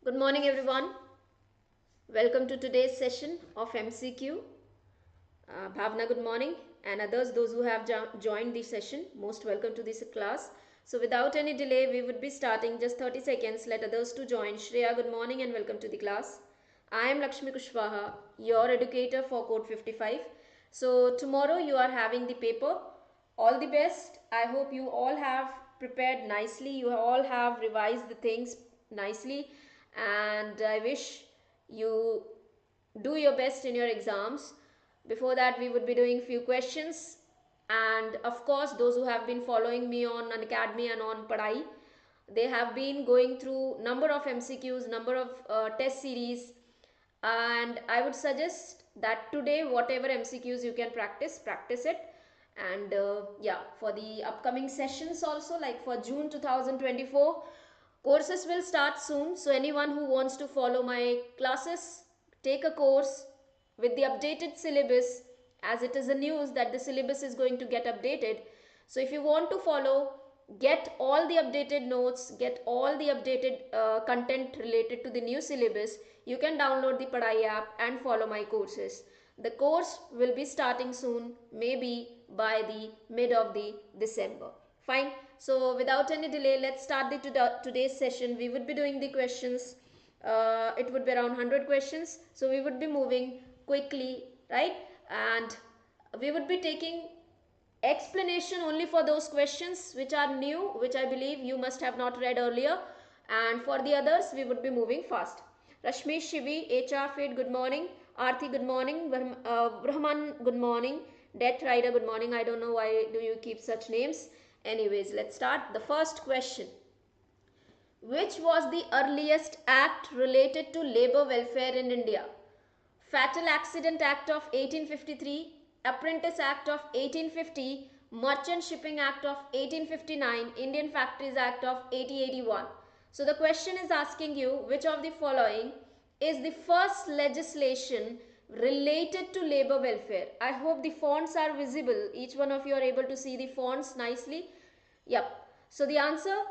Good morning, everyone. Welcome to today's session of MCQ. Bhavna, good morning, and others, those who have joined the session, most welcome to this class. So, without any delay, we would be starting just 30 seconds. Let others to join. Shreya, good morning, and welcome to the class. I am Lakshmi Kushwaha, your educator for Code 55. So, tomorrow you are having the paper. All the best. I hope you all have prepared nicely. You all have revised the things nicely, and I wish you do your best in your exams. Before that, we would be doing few questions, and of course those who have been following me on an academy and on Padai, they have been going through number of MCQs, number of test series, and I would suggest that today whatever MCQs you can practice it. And yeah, for the upcoming sessions also, like for June 2024, courses will start soon. So anyone who wants to follow my classes, take a course with the updated syllabus, as it is a news that the syllabus is going to get updated. So if you want to follow, get all the updated notes, get all the updated content related to the new syllabus, you can download the Padai app and follow my courses. The course will be starting soon, maybe by the mid of the December. Fine. So without any delay, let's start today's session. We would be doing the questions. It would be around 100 questions. So we would be moving quickly, right? And we would be taking explanation only for those questions which are new, which I believe you must have not read earlier. And for the others, we would be moving fast. Rashmi, Shivi, HR Fit, good morning. Aarti, good morning. Brahman, good morning. Death Rider, good morning. I don't know why do you keep such names. Anyways, let's start. The first question. Which was the earliest act related to labor welfare in India? Fatal Accident Act of 1853, Apprentice Act of 1850, Merchant Shipping Act of 1859, Indian Factories Act of 1881. So the question is asking you which of the following is the first legislation related to labor welfare. I hope the fonts are visible. Each one of you are able to see the fonts nicely. Yep. So the answer,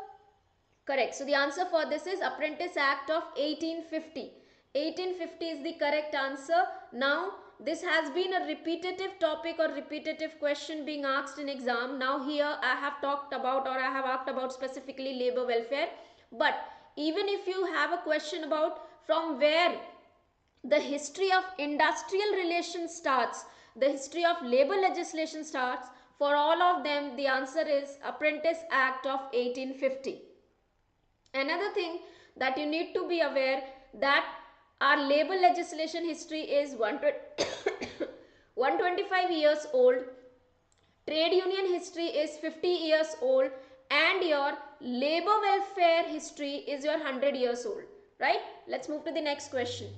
correct. So the answer for this is Apprentice Act of 1850. 1850 is the correct answer. Now this has been a repetitive topic or repetitive question being asked in exam. Now here I have talked about, or I have asked about specifically labor welfare. But even if you have a question about from where the history of industrial relations starts, the history of labor legislation starts, for all of them the answer is Apprentice Act of 1850. Another thing that you need to be aware, that our labor legislation history is 125 years old. Trade union history is 50 years old, and your labor welfare history is your 100 years old, right? Let's move to the next question.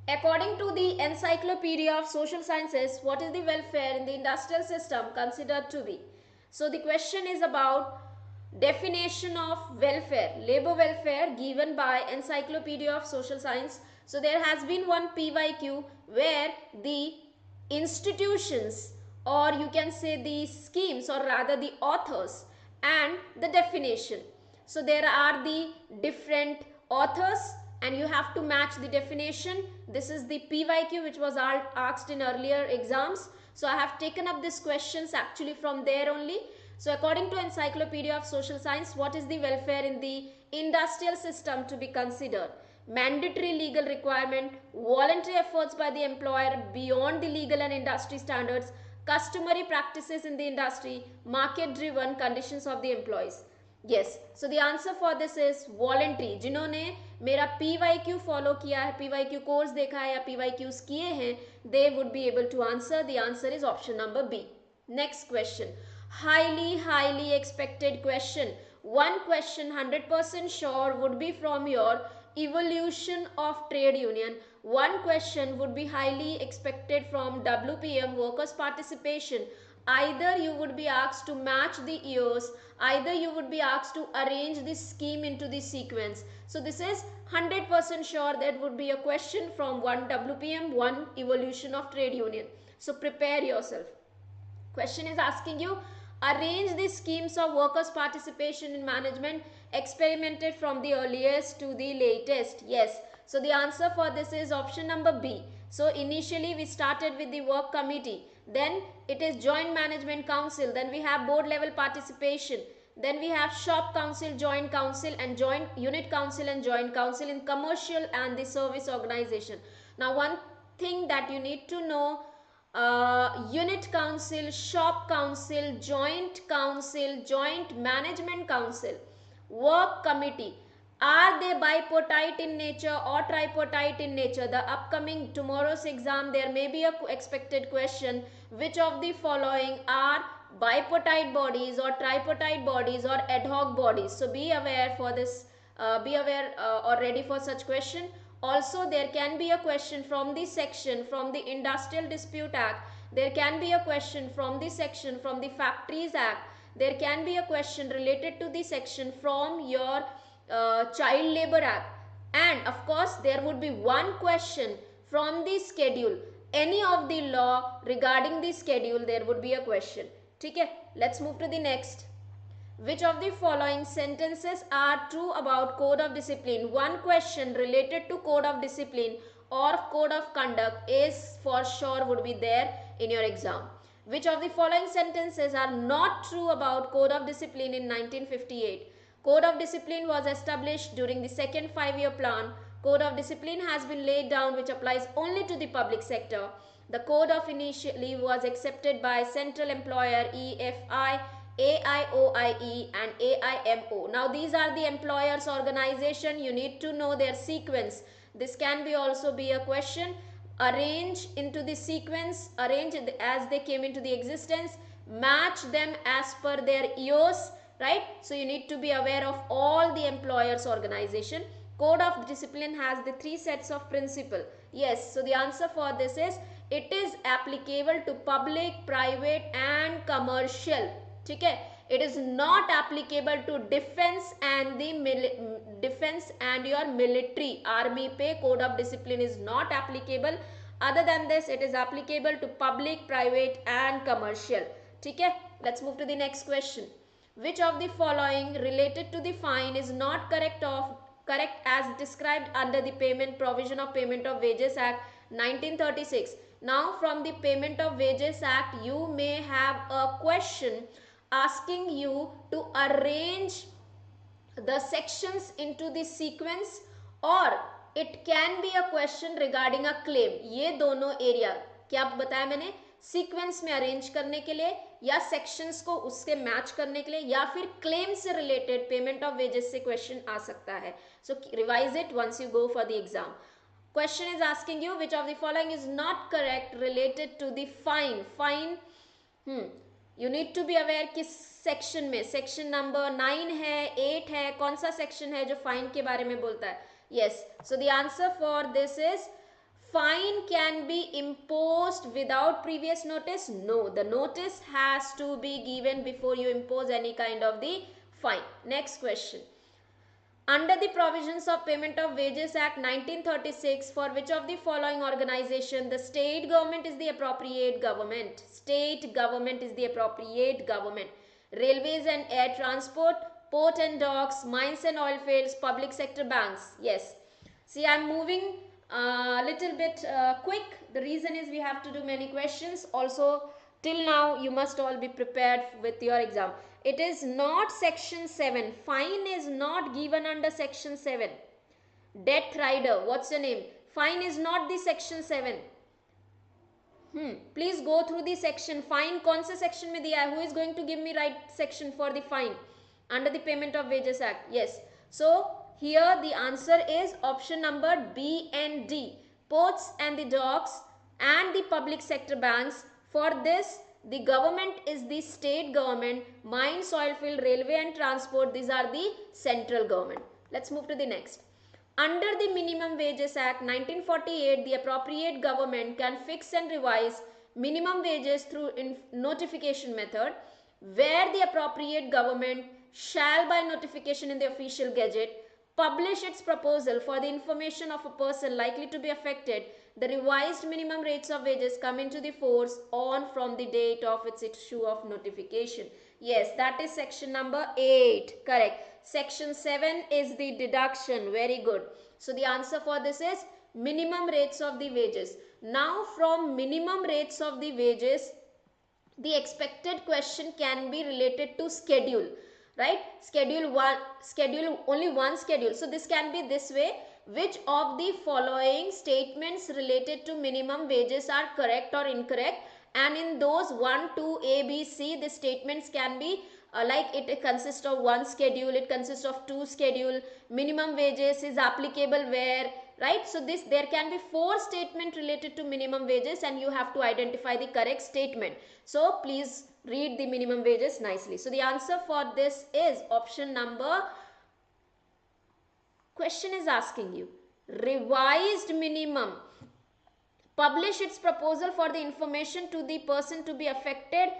According to the Encyclopedia of Social Sciences, what is the welfare in the industrial system considered to be? So the question is about definition of welfare, labor welfare, given by Encyclopedia of Social Science. So there has been one PYQ where the institutions, or you can say the schemes, or rather the authors, and the definition. So there are the different authors and you have to match the definition. This is the PYQ which was asked in earlier exams. So I have taken up these questions actually from there only. So according to Encyclopedia of Social Science, what is the welfare in the industrial system to be considered? Mandatory legal requirement, voluntary efforts by the employer beyond the legal and industry standards, customary practices in the industry, market driven conditions of the employees. Yes, so the answer for this is voluntary. जिन्होंने मेरा PYQ follow किया है, PYQ course देखा है या PYQs किए हैं, they would be able to answer. The answer is option number B. Next question. Highly expected question. One question 100% sure would be from your evolution of trade union. One question would be highly expected from WPM, workers participation. Either you would be asked to match the years, either you would be asked to arrange this scheme into the sequence. So this is 100% sure that would be a question from one WPM, one evolution of trade union. So prepare yourself. Question is asking you, arrange the schemes of workers' participation in management experimented from the earliest to the latest. Yes, so the answer for this is option number B. So initially we started with the work committee, then it is joint management council, then we have board level participation, then we have shop council, joint council, and joint unit council and joint council in commercial and the service organization. Now one thing that you need to know, unit council, shop council, joint management council, work committee, are they bipartite in nature or tripartite in nature? The upcoming tomorrow's exam, there may be a expected question, which of the following are bipartite bodies or tripartite bodies or ad hoc bodies? So be aware for this, or ready for such question. Also there can be a question from the section from the Industrial Dispute Act, there can be a question from the section from the Factories Act, there can be a question related to the section from your Child Labor Act, and of course there would be one question from the schedule, any of the law regarding the schedule there would be a question. Okay, let's move to the next. Which of the following sentences are true about code of discipline? One question related to code of discipline or code of conduct is for sure would be there in your exam. Which of the following sentences are not true about code of discipline in 1958? Code of discipline was established during the second 5-year plan. Code of discipline has been laid down which applies only to the public sector. The code of initially was accepted by central employer EFI, AIOIE and AIMO. Now these are the employers organization. You need to know their sequence. This can be also be a question. Arrange into the sequence, arrange as they came into the existence, match them as per their EOS, right? So you need to be aware of all the employers organization. Code of discipline has the 3 sets of principle. Yes, so the answer for this is it is applicable to public, private and commercial. Okay, it is not applicable to defense and your military. Army पे code of discipline is not applicable. Other than this, it is applicable to public, private and commercial. Okay, let's move to the next question. Which of the following related to the fine is not correct as described under the payment provision of Payment of Wages Act 1936? Now from the Payment of Wages Act, you may have a question asking you to arrange the sections into the sequence, or it can be a question regarding a claim. ये दोनों area क्या बताया मैंने, sequence में arrange करने के लिए या सेक्शंस को उसके मैच करने के लिए या फिर क्लेम से रिलेटेड पेमेंट ऑफ वेजेस से क्वेश्चन आ सकता है. So revise it once you go for the exam. Question is asking you which of the following is not correct related to the fine. You need to be aware किस section में, section number 9 है, 8 है, कौन सा section है जो fine के बारे में बोलता है. Yes, so the answer for this is fine can be imposed without previous notice. No, the notice has to be given before you impose any kind of the fine. Next question. Under the provisions of Payment of Wages Act 1936, for which of the following organization the state government is the appropriate government? State government is the appropriate government. Railways and air transport, port and docks, mines and oil fields, public sector banks. Yes. See, I am moving a little bit quick. The reason is we have to do many questions. Also, till now you must all be prepared with your exam. It is not section 7. Fine is not given under section 7. Death rider, what's your name? Fine is not the section 7. Please go through the section. Fine कौन से section में दिया है? Who is going to give me right section for the fine under the Payment of Wages Act? Yes. So here the answer is option number B and D. Ports and the docks and the public sector banks. For this, the government is the state government. Mines, oil field, railway and transport, these are the central government. Let's move to the next. Under the Minimum Wages Act 1948, the appropriate government can fix and revise minimum wages through notification method, where the appropriate government shall by notification in the official gazette publish its proposal for the information of a person likely to be affected. The revised minimum rates of wages come into the force on from the date of its issue of notification. Yes, that is section number 8. Correct. Section 7 is the deduction. Very good. So the answer for this is minimum rates of the wages. Now from minimum rates of the wages, the expected question can be related to schedule, right? Schedule, only one schedule. So this can be this way: which of the following statements related to minimum wages are correct or incorrect? And in those 1, 2, A, B, C, the statements can be like it consists of one schedule, it consists of two schedule, minimum wages is applicable where, right? So this, there can be 4 statement related to minimum wages and you have to identify the correct statement. So please read the minimum wages nicely. So the answer for this is option number, question is asking you, revised minimum publish its proposal for the information to the person to be affected.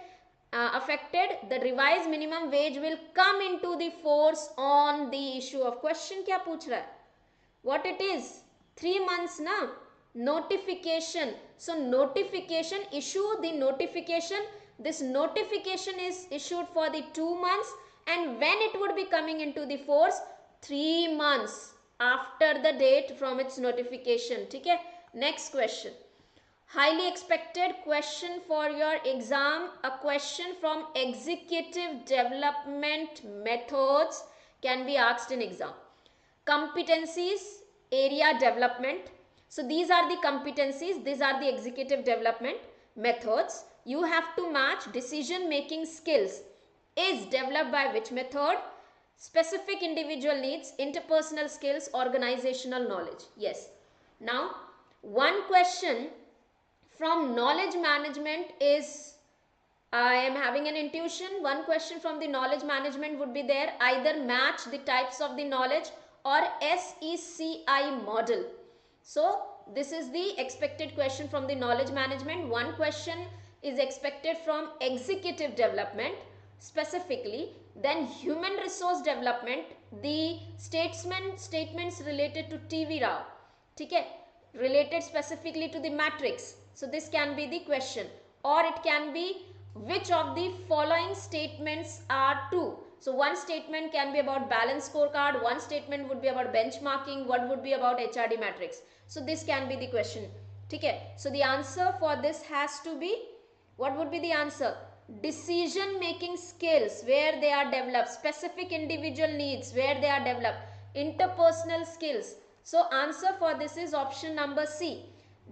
The revised minimum wage will come into the force on the issue of, question क्या पूछ रहा है, what it is, 3 months na, notification. So notification, issue the notification, this notification is issued for the 2 months, and when it would be coming into the force, 3 months after the date from its notification. ठीक है, next question, highly expected question for your exam, a question from executive development methods can be asked in exam. Competencies, area development. So these are the competencies, these are the executive development methods. You have to match decision making skills is developed by which method, specific individual needs, interpersonal skills, organizational knowledge. Yes. Now one question from knowledge management is, I am having an intuition, one question from the knowledge management would be there, either match the types of the knowledge or SECI model. So this is the expected question from the knowledge management. One question is expected from executive development specifically, then human resource development, the statements related to TV Rao, okay, related specifically to the matrix. So this can be the question, or it can be which of the following statements are true. So one statement can be about balance scorecard, one statement would be about benchmarking, one would be about HRD matrix. So this can be the question. Okay. So the answer for this has to be, what would be the answer? Decision making skills where they are developed, specific individual needs where they are developed, interpersonal skills. So answer for this is option number C.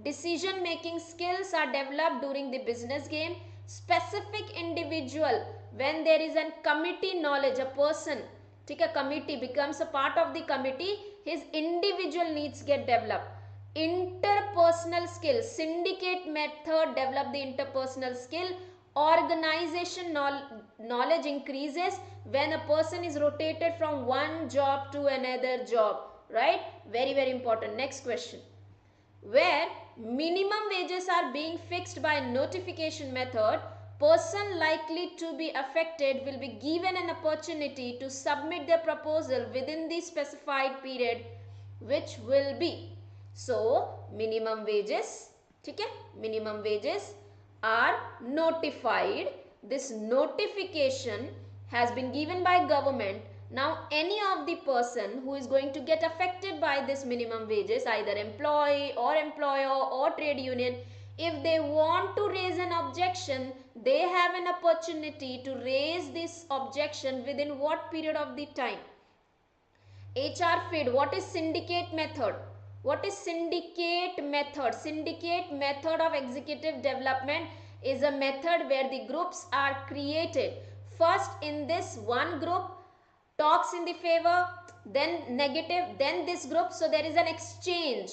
Decision making skills are developed during the business game. Specific individual, when there is a committee knowledge, a person, take a committee, becomes a part of the committee, his individual needs get developed. Interpersonal skills, syndicate method develop the interpersonal skill. Organization knowledge increases when a person is rotated from one job to another job, right? Very, very important. Next question, where minimum wages are being fixed by notification method, person likely to be affected will be given an opportunity to submit their proposal within the specified period, which will be, so minimum wages, okay, minimum wages are notified. This notification has been given by government. Now any of the person who is going to get affected by this minimum wages, either employee or employer or trade union, if they want to raise an objection, they have an opportunity to raise this objection within what period of the time? HR feed. What is syndicate method? What is syndicate method? Syndicate method of executive development is a method where the groups are created. First in this one group talks in the favor, then negative, then this group. So there is an exchange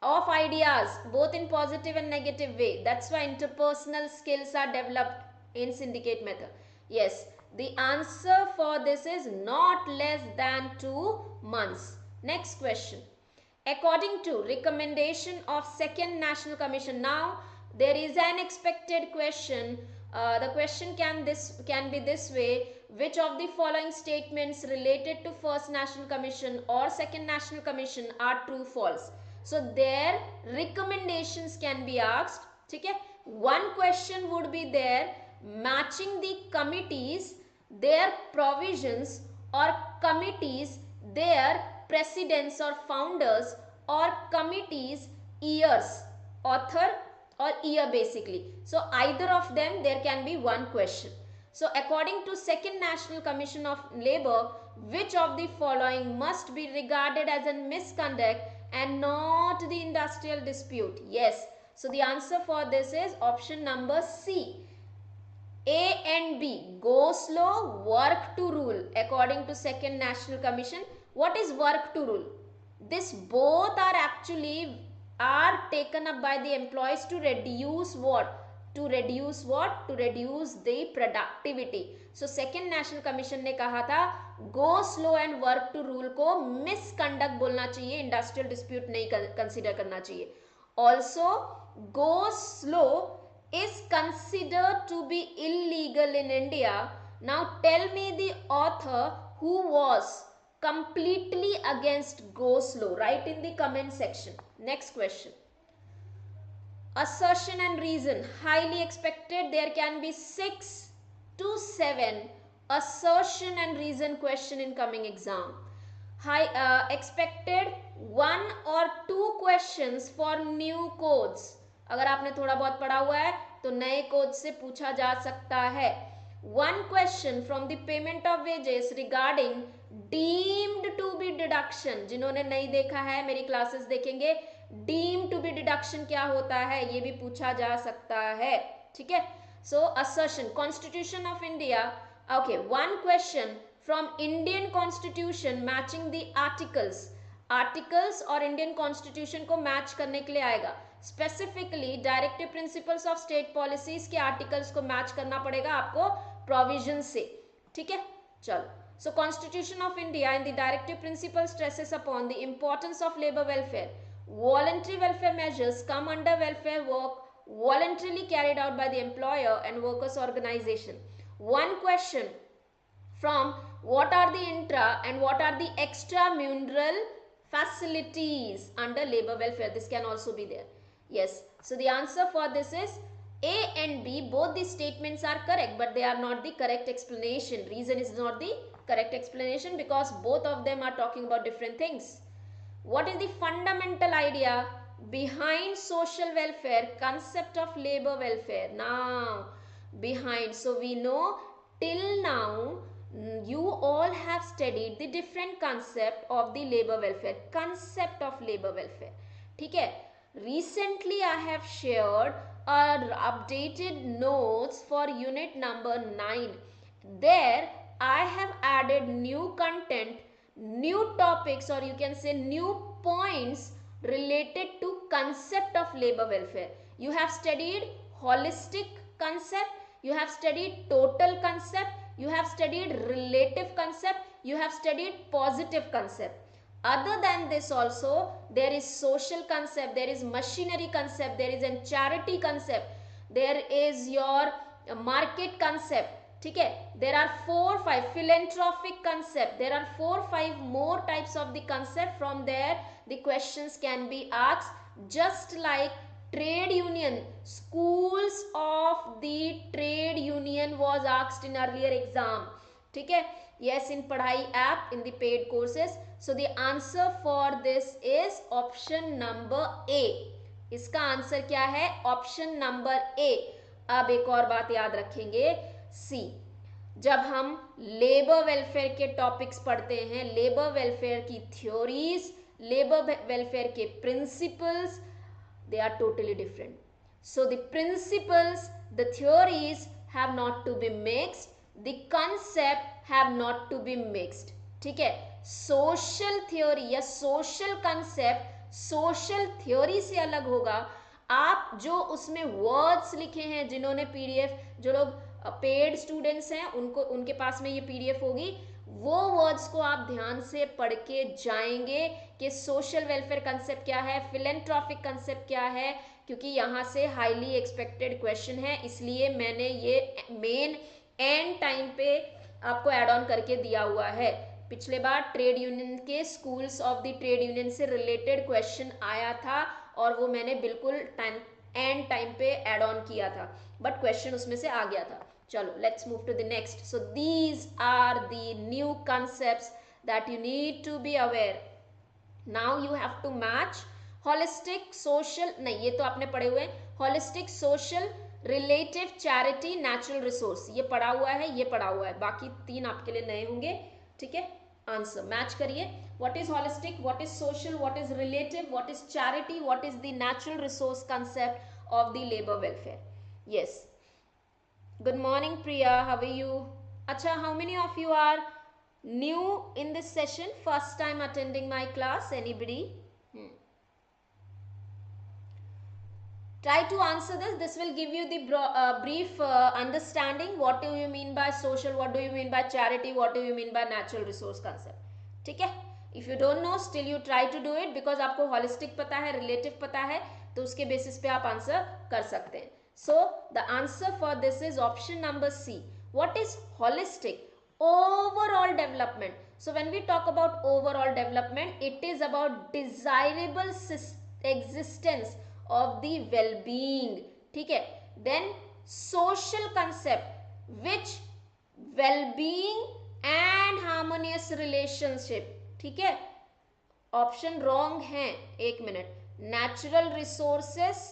of ideas both in positive and negative way. That's why interpersonal skills are developed in syndicate method. Yes, the answer for this is not less than 2 months. Next question. According to recommendation of Second National Commission, now there is an expected question. The question can be this way: which of the following statements related to First National Commission or Second National Commission are true, false? So their recommendations can be asked. Okay, one question would be there: matching the committees, their provisions, or committees, their presidents or founders, or committees years, author or year basically. So either of them there can be one question. So according to Second National Commission of Labour, which of the following must be regarded as a misconduct and not the industrial dispute? Yes. So the answer for this is option number C. A and B, go slow, work to rule. According to Second National Commission, what is work to rule? This both are actually are taken up by the employees to reduce what? To reduce what? To reduce the productivity. So Second National Commission ने कहा था go slow and work to rule को misconduct बोलना चाहिए, industrial dispute नहीं consider करना चाहिए. Also go slow is considered to be illegal in India. Now tell me the author who was completely against go slow. Write in the comment section. Next question. Assertion and reason. Highly expected there can be 6 to 7 assertion and reason question in coming exam. Expected 1 or 2 questions for new codes. अगर आपने थोड़ा बहुत पढ़ा हुआ है तो नए code से पूछा जा सकता है. 1 question from the payment of wages regarding deemed to be deduction. जिन्होंने नहीं देखा है मेरी क्लासेस देखेंगे. deemed to be deduction क्या होता है ये भी पूछा जा सकता है. ठीक है. So assertion, Constitution of India. Okay, 1 question from Indian Constitution matching the articles. Articles और इंडियन कॉन्स्टिट्यूशन को मैच करने के लिए आएगा. Specifically directive principles of state policies के आर्टिकल्स को मैच करना पड़ेगा आपको प्रोविजन से. ठीक है. चलो. So constitution of India in the directive principle stresses upon the importance of labour welfare. Voluntary welfare measures come under welfare work voluntarily carried out by the employer and workers organization. One question from what are the intra and what are the extramural facilities under labor welfare? This can also be there. Yes. So the answer for this is A and B. Both the statements are correct, but they are not the correct explanation. Reason is not the correct explanation because both of them are talking about different things. What is the fundamental idea behind social welfare, concept of labor welfare? Now behind, so we know till now you all have studied the different concept of the labor welfare, concept of labor welfare. ठीक है. Recently I have shared updated notes for unit number 9. There I have added new content, new topics, or you can say new points related to concept of labor welfare. You have studied holistic concept, you have studied total concept, you have studied relative concept, you have studied positive concept. Other than this also there is social concept, there is machinery concept, there is a charity concept, there is your market concept. ठीक है. There are 4-5 philanthropic concept. There are 4-5 more types of the concept. From there the questions can be asked, just like trade union, schools of the trade union was asked in earlier exam. ठीक है. Yes, in Padhai app, in the paid courses. So the answer for this is option number A. इसका answer क्या है? Option number A. अब एक और बात याद रखेंगे, सी, जब हम लेबर वेलफेयर के टॉपिक्स पढ़ते हैं, लेबर वेलफेयर की थ्योरीज, लेबर वेलफेयर के principles, they are totally different. So the principles, the theories have not to be mixed, the concept have not to be mixed. ठीक है. सोशल थ्योरी या social concept social theory से अलग होगा. आप जो उसमें वर्ड्स लिखे हैं, जिन्होंने पीडीएफ, जो लोग पेड स्टूडेंट्स हैं उनको, उनके पास में ये पीडीएफ होगी, वो वर्ड्स को आप ध्यान से पढ़ के जाएंगे कि सोशल वेलफेयर कंसेप्ट क्या है, फिलेंट्रॉपिक कंसेप्ट क्या है, क्योंकि यहाँ से हाईली एक्सपेक्टेड क्वेश्चन है. इसलिए मैंने ये मेन एंड टाइम पे आपको एड ऑन करके दिया हुआ है. पिछले बार ट्रेड यूनियन के schools of the trade union से रिलेटेड क्वेश्चन आया था और वो मैंने बिल्कुल एंड टाइम पे एड ऑन किया था, बट क्वेश्चन उसमें से आ गया था. चलो let's move to the next. So these are the new concepts that you need to be aware. Now you have to match holistic social, नहीं ये तो आपने पढ़े हुए, holistic social relative charity natural resource, ये पढ़ा हुआ है, ये पढ़ा हुआ है, बाकी तीन आपके लिए नए होंगे. ठीक है, आंसर मैच करिए. What is holistic, what is social, what is relative, what is charity, what is the natural resource concept of the labour welfare. Yes, good morning Priya, how are you? अच्छा, how many of you are new in this session, first time attending my class, anybody? Try to answer this will give you the brief understanding. What do you mean by social, what do you mean by charity, what do you mean by natural resource concept. ठीक है, if you don't know still you try to do it, because आपको holistic पता है, relative पता है, तो उसके basis पे आप answer कर सकते हैं. So the answer for this is option number C. What is holistic? Overall development. So when we talk about overall development, it is about desirable existence of the well-being. ठीक है, then social concept which well-being and harmonious relationship. ठीक है, option wrong है, एक मिनट. Natural resources,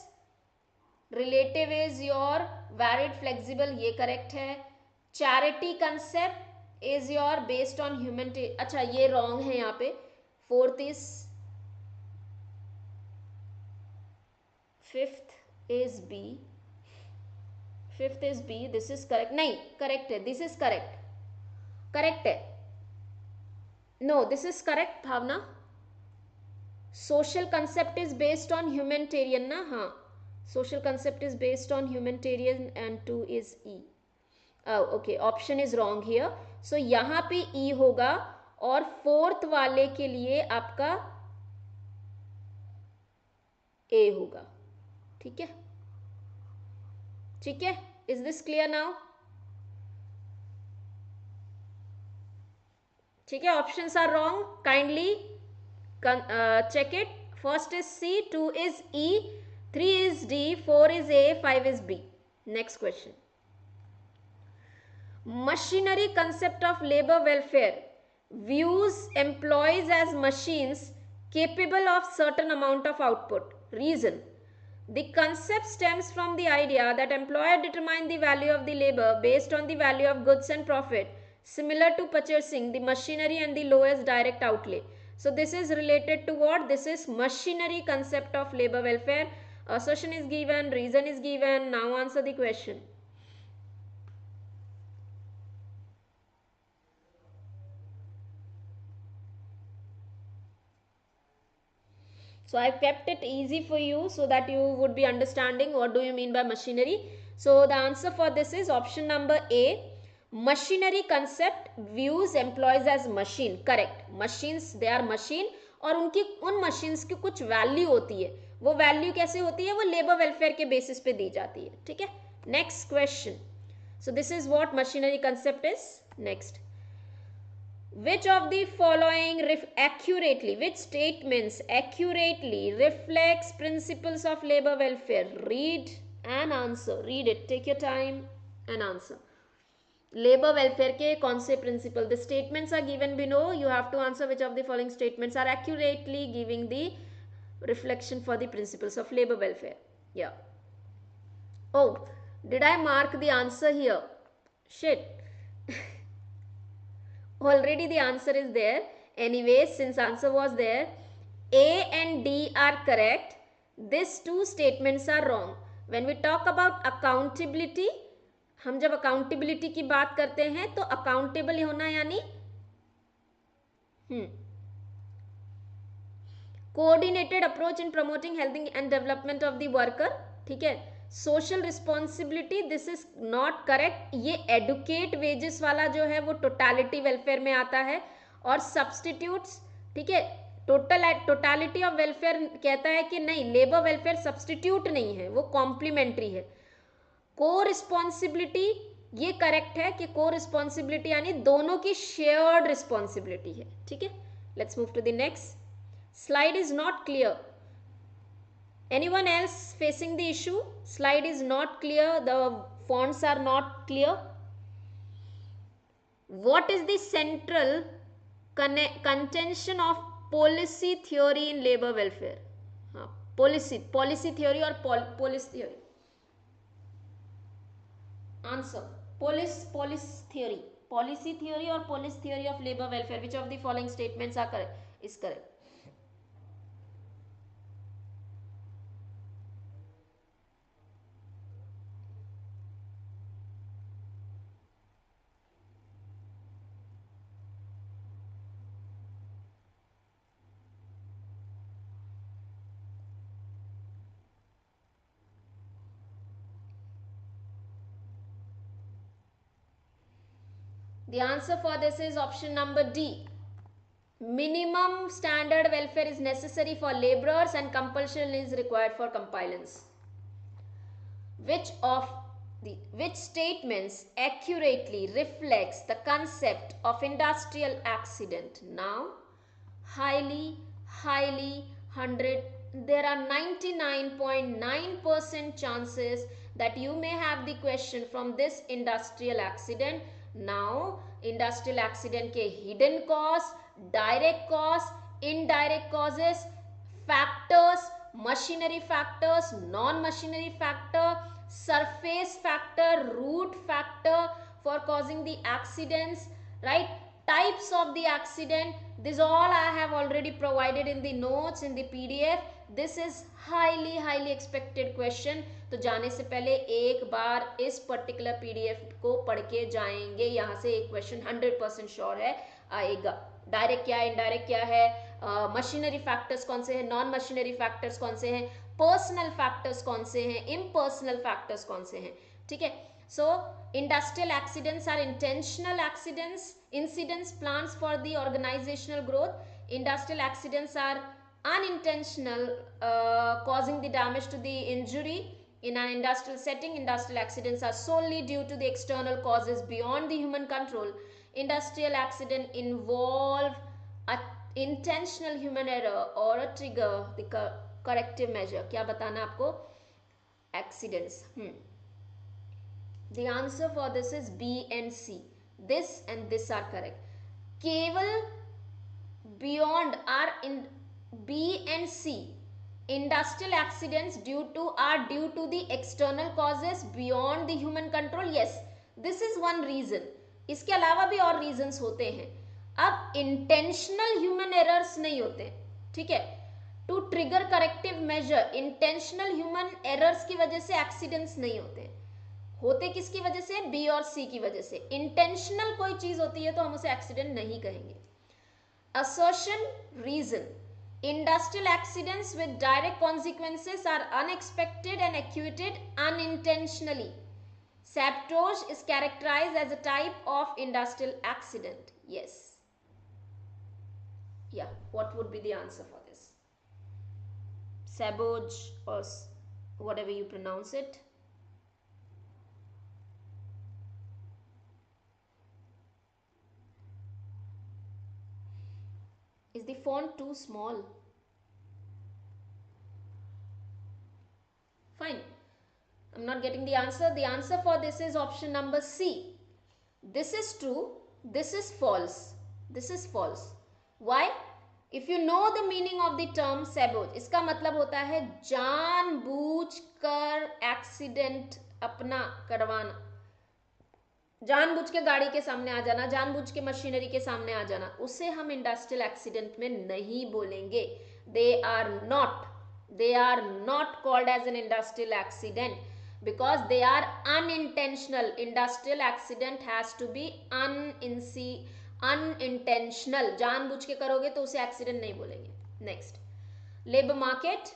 relative is your valid flexible, ये correct है. Charity concept is your based on humanity, अच्छा ये रॉन्ग है यहाँ पे. Fourth is, fifth is b, fifth is b, this is correct, नहीं करेक्ट है, दिस इज करेक्ट, करेक्ट है, नो दिस इज करेक्ट भावना. Social concept is based on humanitarian ना, हाँ social concept is based on humanitarian and two is E. Okay, option is wrong here. So यहाँ पे ई होगा और fourth वाले के लिए आपका ए होगा. ठीक है, ठीक है, इज दिस क्लियर नाउ? ठीक है, options are wrong, kindly check it. First is C, 2 is E, 3 is D, 4 is A, 5 is B. Next question. Machinery concept of labor welfare views employees as machines capable of certain amount of output. Reason. The concept stems from the idea that employer determine the value of the labor based on the value of goods and profit, similar to purchasing the machinery and the lowest direct outlay. So this is related to what? This is machinery concept of labor welfare. Assertion is given, reason is given. Now answer the question. So I kept it easy for you so that you would be understanding what do you mean by machinery. So the answer for this is option number A. Machinery concept views employees as machine. Correct. Machines, they are machine और उनकी उन machines की कुछ value होती है. वो value कैसे होती है? वो labor welfare के basis पे दी जाती है. ठीक है? Next question. So this is what machinery concept is. Next. Which of the following accurately, which statements accurately reflects principles of labor welfare? Read and answer. Read it. Take your time and answer. Labor welfare के कौन से principle? The statements are given below. You have to answer which of the following statements are accurately giving the reflection for the principles of labor welfare. Yeah. Oh, did I mark the answer here? Shit. Already the answer is there. Anyway, since answer was there, A and D are correct. These two statements are wrong. When we talk about accountability, हम जब accountability की बात करते हैं तो accountable होना यानी coordinated approach in promoting health and development of the worker. ठीक है, social responsibility, this is not correct. ये एडुकेट वेजेस वाला जो है वो टोटालिटी वेलफेयर में आता है. और सब्सटीट्यूट्स, ठीक है, टोटालिटी ऑफ वेलफेयर कहता है कि नहीं, लेबर वेलफेयर सब्सटीट्यूट नहीं है, वो कॉम्प्लीमेंट्री है. को रिस्पॉन्सिबिलिटी, ये करेक्ट है कि को रिस्पॉन्सिबिलिटी यानी दोनों की शेयर्ड रिस्पॉन्सिबिलिटी है. ठीक है, let's move to the next. Slide is not clear. Anyone else facing the issue? Slide is not clear, the fonts are not clear. What is the central contention of policy theory in labor welfare? Policy theory or police theory? Answer. Policy theory or police theory of labor welfare. Which of the following statements are correct? Is correct. The answer for this is option number D. Minimum standard welfare is necessary for laborers and compulsion is required for compliance. Which statements accurately reflects the concept of industrial accident? Now, highly 100, there are 99.9% chances that you may have the question from this industrial accident. Now, industrial accident के hidden cause, direct cause, indirect causes, factors, machinery factors, non-machinery factor, surface factor, root factor for causing the accidents, right? Types of the accident, this all I have already provided in the notes in the PDF. This is highly expected question. तो जाने से पहले एक बार इस particular PDF को पढ़ के जाएंगे. यहाँ से एक क्वेश्चन 100% श्योर है आएगा. डायरेक्ट क्या है, इनडायरेक्ट क्या है, मशीनरी फैक्टर्स कौन से हैं, नॉन मशीनरी फैक्टर्स कौन से हैं, पर्सनल फैक्टर्स कौन से हैं, इम्पर्सनल फैक्टर्स कौन से हैं. ठीक है. So industrial accidents are intentional incidents plans for the organizational growth. Industrial accidents are unintentional, causing the damage to the injury. In an industrial setting, industrial accidents are solely due to the external causes beyond the human control. Industrial accident involve a intentional human error or a trigger the corrective measure. क्या बताना आपको? Accidents. The answer for this is B and C. This and this are correct. केवल beyond are in B and C. Industrial accidents are due to the external causes beyond the human control. Yes, this is one reason. इसके अलावा भी और reasons होते हैं. अब intentional human errors नहीं होते. ठीक है. To trigger corrective measure, intentional human errors की वजह से accidents नहीं होते. होते किसकी वजह से? बी और सी की वजह से. इंटेंशनल कोई चीज होती है तो हम उसे एक्सीडेंट नहीं कहेंगे. Assertion reason. Industrial accidents with direct consequences are unexpected and acquited unintentionally. Sabotage is characterized as a type of industrial accident. Yes. Yeah, what would be the answer for this? Sabotage or whatever you pronounce it. Is the font too small? Fine. I'm not getting the answer. The answer for this is option number C. This is true. This is false. This is false. Why? If you know the meaning of the term sabotage, इसका मतलब होता है जानबूझकर accident अपना करवाना, जानबूझ के गाड़ी के सामने आ जाना, जानबूझ के मशीनरी के सामने आ जाना, उसे हम इंडस्ट्रियल एक्सीडेंट में नहीं बोलेंगे. They are not called as an industrial accident because they are unintentional. Industrial accident has to be unintentional. जानबूझ के करोगे तो उसे एक्सीडेंट नहीं बोलेंगे. Next, labour market.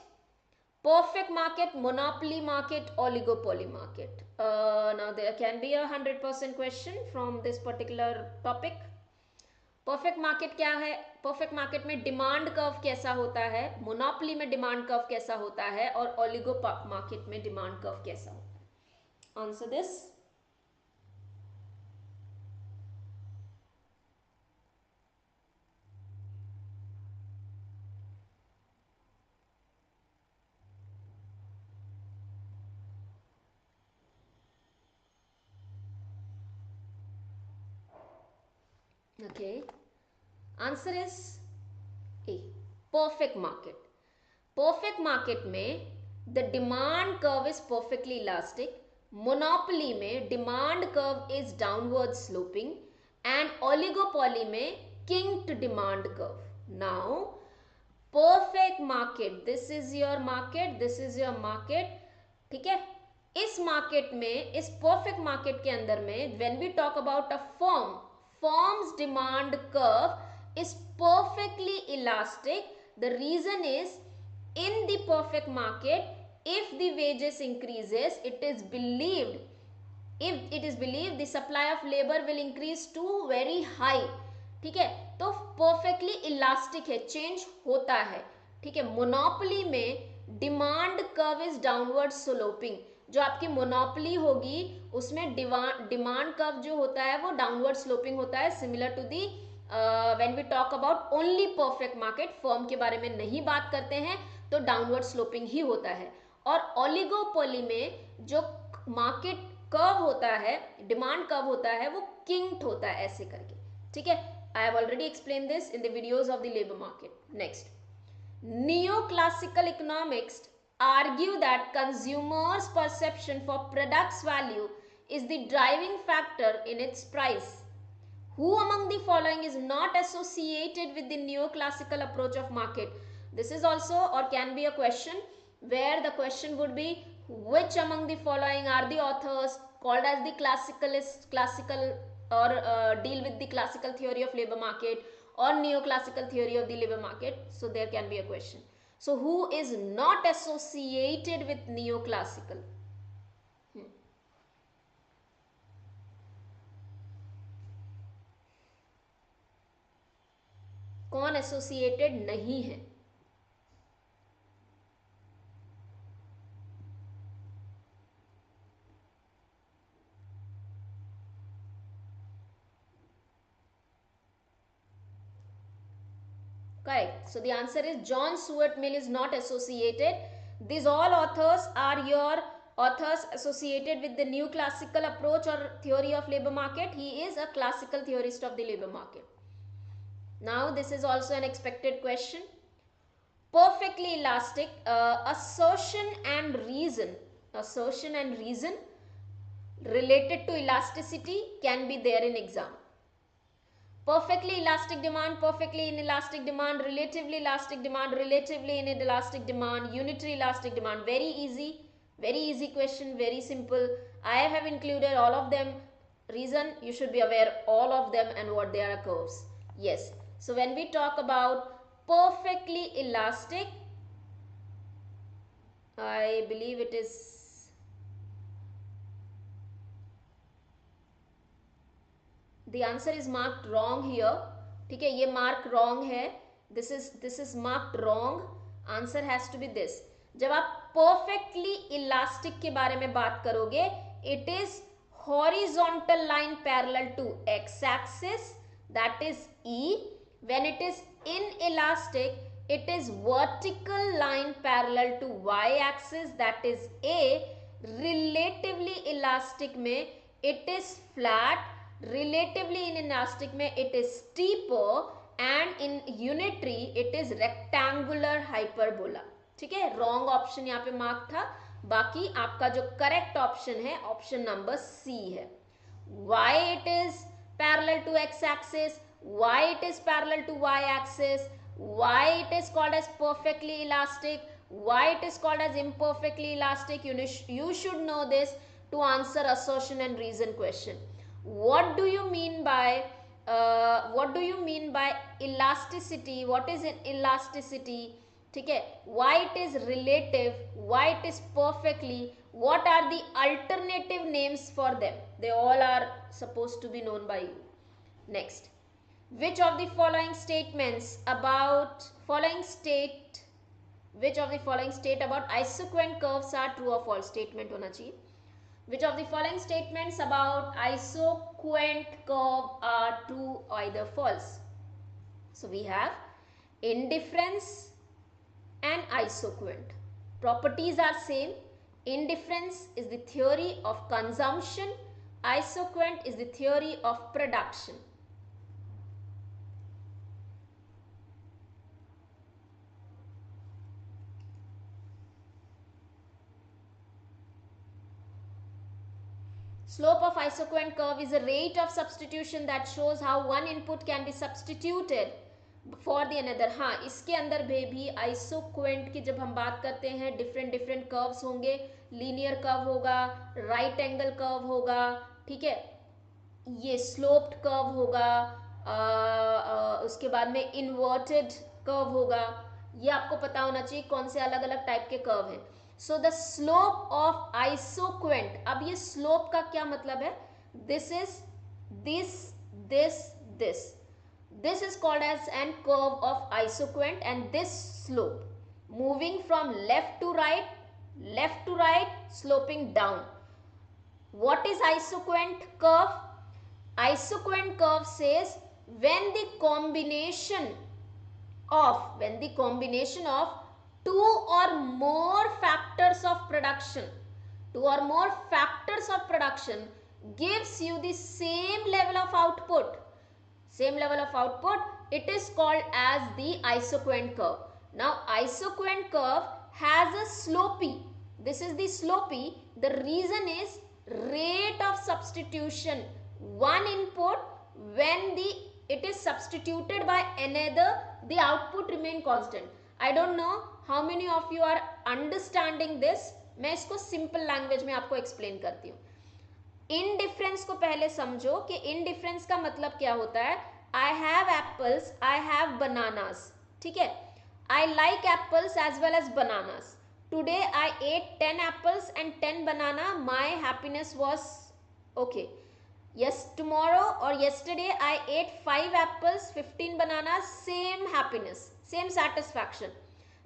Perfect market, monopoly market, oligopoly market. Now there can be a 100% question from this particular topic. Perfect market क्या है? Perfect market में डिमांड कर्व कैसा होता है, मोनोपोली में डिमांड कर्व कैसा होता है और ओलिगो मार्केट में डिमांड कर्व कैसा होता है? Answer this. Okay. Answer is A. Perfect market. Perfect market में the demand curve is perfectly elastic. Monopoly में demand curve is downward sloping. And oligopoly में kinked demand curve. Now, perfect market, this is your market, this is your market. ठीक है, इस market में, इस perfect market के अंदर में, when we talk about a firm, firm's demand curve is perfectly elastic. The reason is in the perfect market, if the wages increases, it is believed the supply of labor will increase to very high. ठीक है, तो perfectly elastic है, change होता है. ठीक है, monopoly में demand curve is downward sloping. जो आपकी मोनोपोली होगी उसमें डिमांड कर्व जो होता है वो डाउनवर्ड स्लोपिंग होता है, similar to the when we talk about only perfect market, firm के बारे में नहीं बात करते हैं तो डाउनवर्ड स्लोपिंग ही होता है. और ओलिगोपोली में जो मार्केट कर्व होता है, डिमांड कर्व होता है, वो किंक्ड होता है ऐसे करके. ठीक है, I have already explain this in the videos of the labour market. Next, neoclassical economics argue that consumers' perception for products value is the driving factor in its price. Who among the following is not associated with the neoclassical approach of market? This is also or can be a question where the question would be which among the following are the authors called as the classical or deal with the classical theory of labor market or neoclassical theory of the labor market. So there can be a question. So who is not associated with neoclassical? कौन associated नहीं है? Correct. So the answer is John Stuart Mill is not associated. These all authors are your authors associated with the new classical approach or theory of labor market. He is a classical theorist of the labor market. Now this is also an expected question. Perfectly elastic, assertion and reason related to elasticity can be there in exam. Perfectly elastic demand, perfectly inelastic demand, relatively elastic demand, relatively inelastic demand, unitary elastic demand. Very easy question, very simple. I have included all of them. Reason, you should be aware all of them and what they are curves. Yes. So when we talk about perfectly elastic, I believe it is the answer is marked wrong here. ठीक है, ये mark wrong है. This is marked wrong. Answer has to be this. जब आप perfectly elastic के बारे में बात करोगे, it is horizontal line parallel to x axis, that is e. When it is inelastic, it is vertical line parallel to y axis, that is A. Relatively elastic में it is flat, relatively inelastic में it is steeper, and in unitary it is rectangular hyperbola. ठीक है, wrong option यहाँ पे mark था. बाकी आपका जो करेक्ट ऑप्शन है ऑप्शन नंबर सी है. Why it is parallel to x axis, why it is parallel to y axis, why it is called as perfectly elastic, why it is called as imperfectly elastic. You should know this to answer assertion and reason question. What do you mean by elasticity? What is an elasticity? ठीक है, why it is relative, why it is perfectly, what are the alternative names for them? They all are supposed to be known by you. Next, which of the following statements about isoquant curves are true or false? Statement होना चाहिए. Which of the following statements about isoquant curve are true or either false? So we have indifference and isoquant. Properties are same. Indifference is the theory of consumption. Isoquant is the theory of production. Slope of isoquant curve is a rate of substitution that shows how one input can be substituted for the another. हाँ, इसके अंदर भी isoquant की जब हम बात करते हैं डिफरेंट डिफरेंट कर्व्स होंगे, लीनियर कर्व होगा, राइट एंगल कर्व होगा, ठीक है, ये स्लोप्ड कर्व होगा, उसके बाद में इन्वर्टेड कर्व होगा, ये आपको पता होना चाहिए कौन से अलग अलग टाइप के कर्व हैं. So the slope of isoquant, अब ये स्लोप का क्या मतलब है, this is this this this this is called as an curve of isoquant, and this slope moving from left to right sloping down. What is isoquant curve? Isoquant curve says when the combination of two or more factors of production gives you the same level of output, it is called as the isoquant curve. Now isoquant curve has a slopey, this is the slopey, the reason is rate of substitution, one input when it is substituted by another, the output remain constant. I don't know how many of you are understanding this. मैं इसको simple language में आपको explain करती हूँ. Indifference को पहले समझो कि इनडिफरेंस का मतलब क्या होता है. I have apples, I have bananas, ठीक है, I like apples as well as bananas. Today I ate 10 apples and 10 banana, my happiness was okay. Yes, tomorrow or yesterday I ate 5 apples, 15 bananas, same happiness, same satisfaction.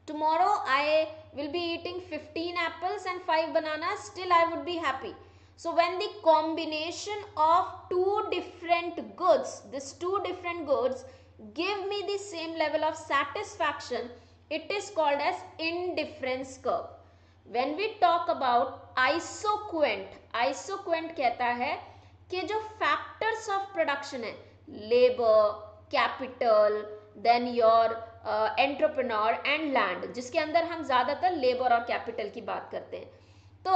Tomorrow I will be eating 15 apples and 5 bananas, still I would be happy. So when the combination of two different goods, these two different goods give me the same level of satisfaction, it is called as indifference curve. When we talk about isoquant, isoquant कहता है कि जो factors of production है, labour, capital, then your entrepreneur and land, जिसके अंदर हम ज्यादातर labour और कैपिटल की बात करते हैं. तो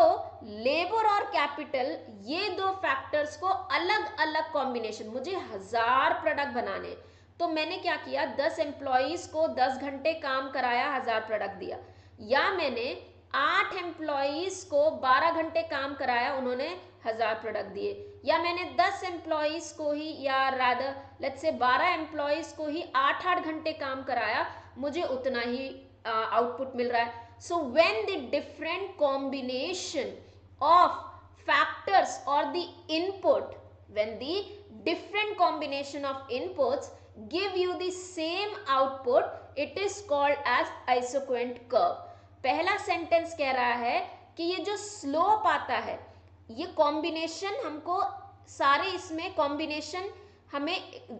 लेबर और कैपिटल, ये दो फैक्टर्स को अलग अलग कॉम्बिनेशन, मुझे 1000 प्रोडक्ट बनाने, तो मैंने क्या किया, 10 एम्प्लॉइज को 10 घंटे काम कराया, 1000 प्रोडक्ट दिया. या मैंने 8 एम्प्लॉइज को 12 घंटे काम कराया, उन्होंने 1000 प्रोडक्ट दिए. या मैंने 10 एम्प्लॉइज को ही, या रादर लेट्स से 12 एम्प्लॉइज को ही 8-8 घंटे काम कराया, मुझे उतना ही आउटपुट मिल रहा है. So when the different combination of factors और the input, when the different combination of inputs give you the same output, it is called as isoquant curve. पहला सेंटेंस कह रहा है कि ये जो स्लोप आता है, ये कॉम्बिनेशन हमको सारे इसमें कॉम्बिनेशन हमें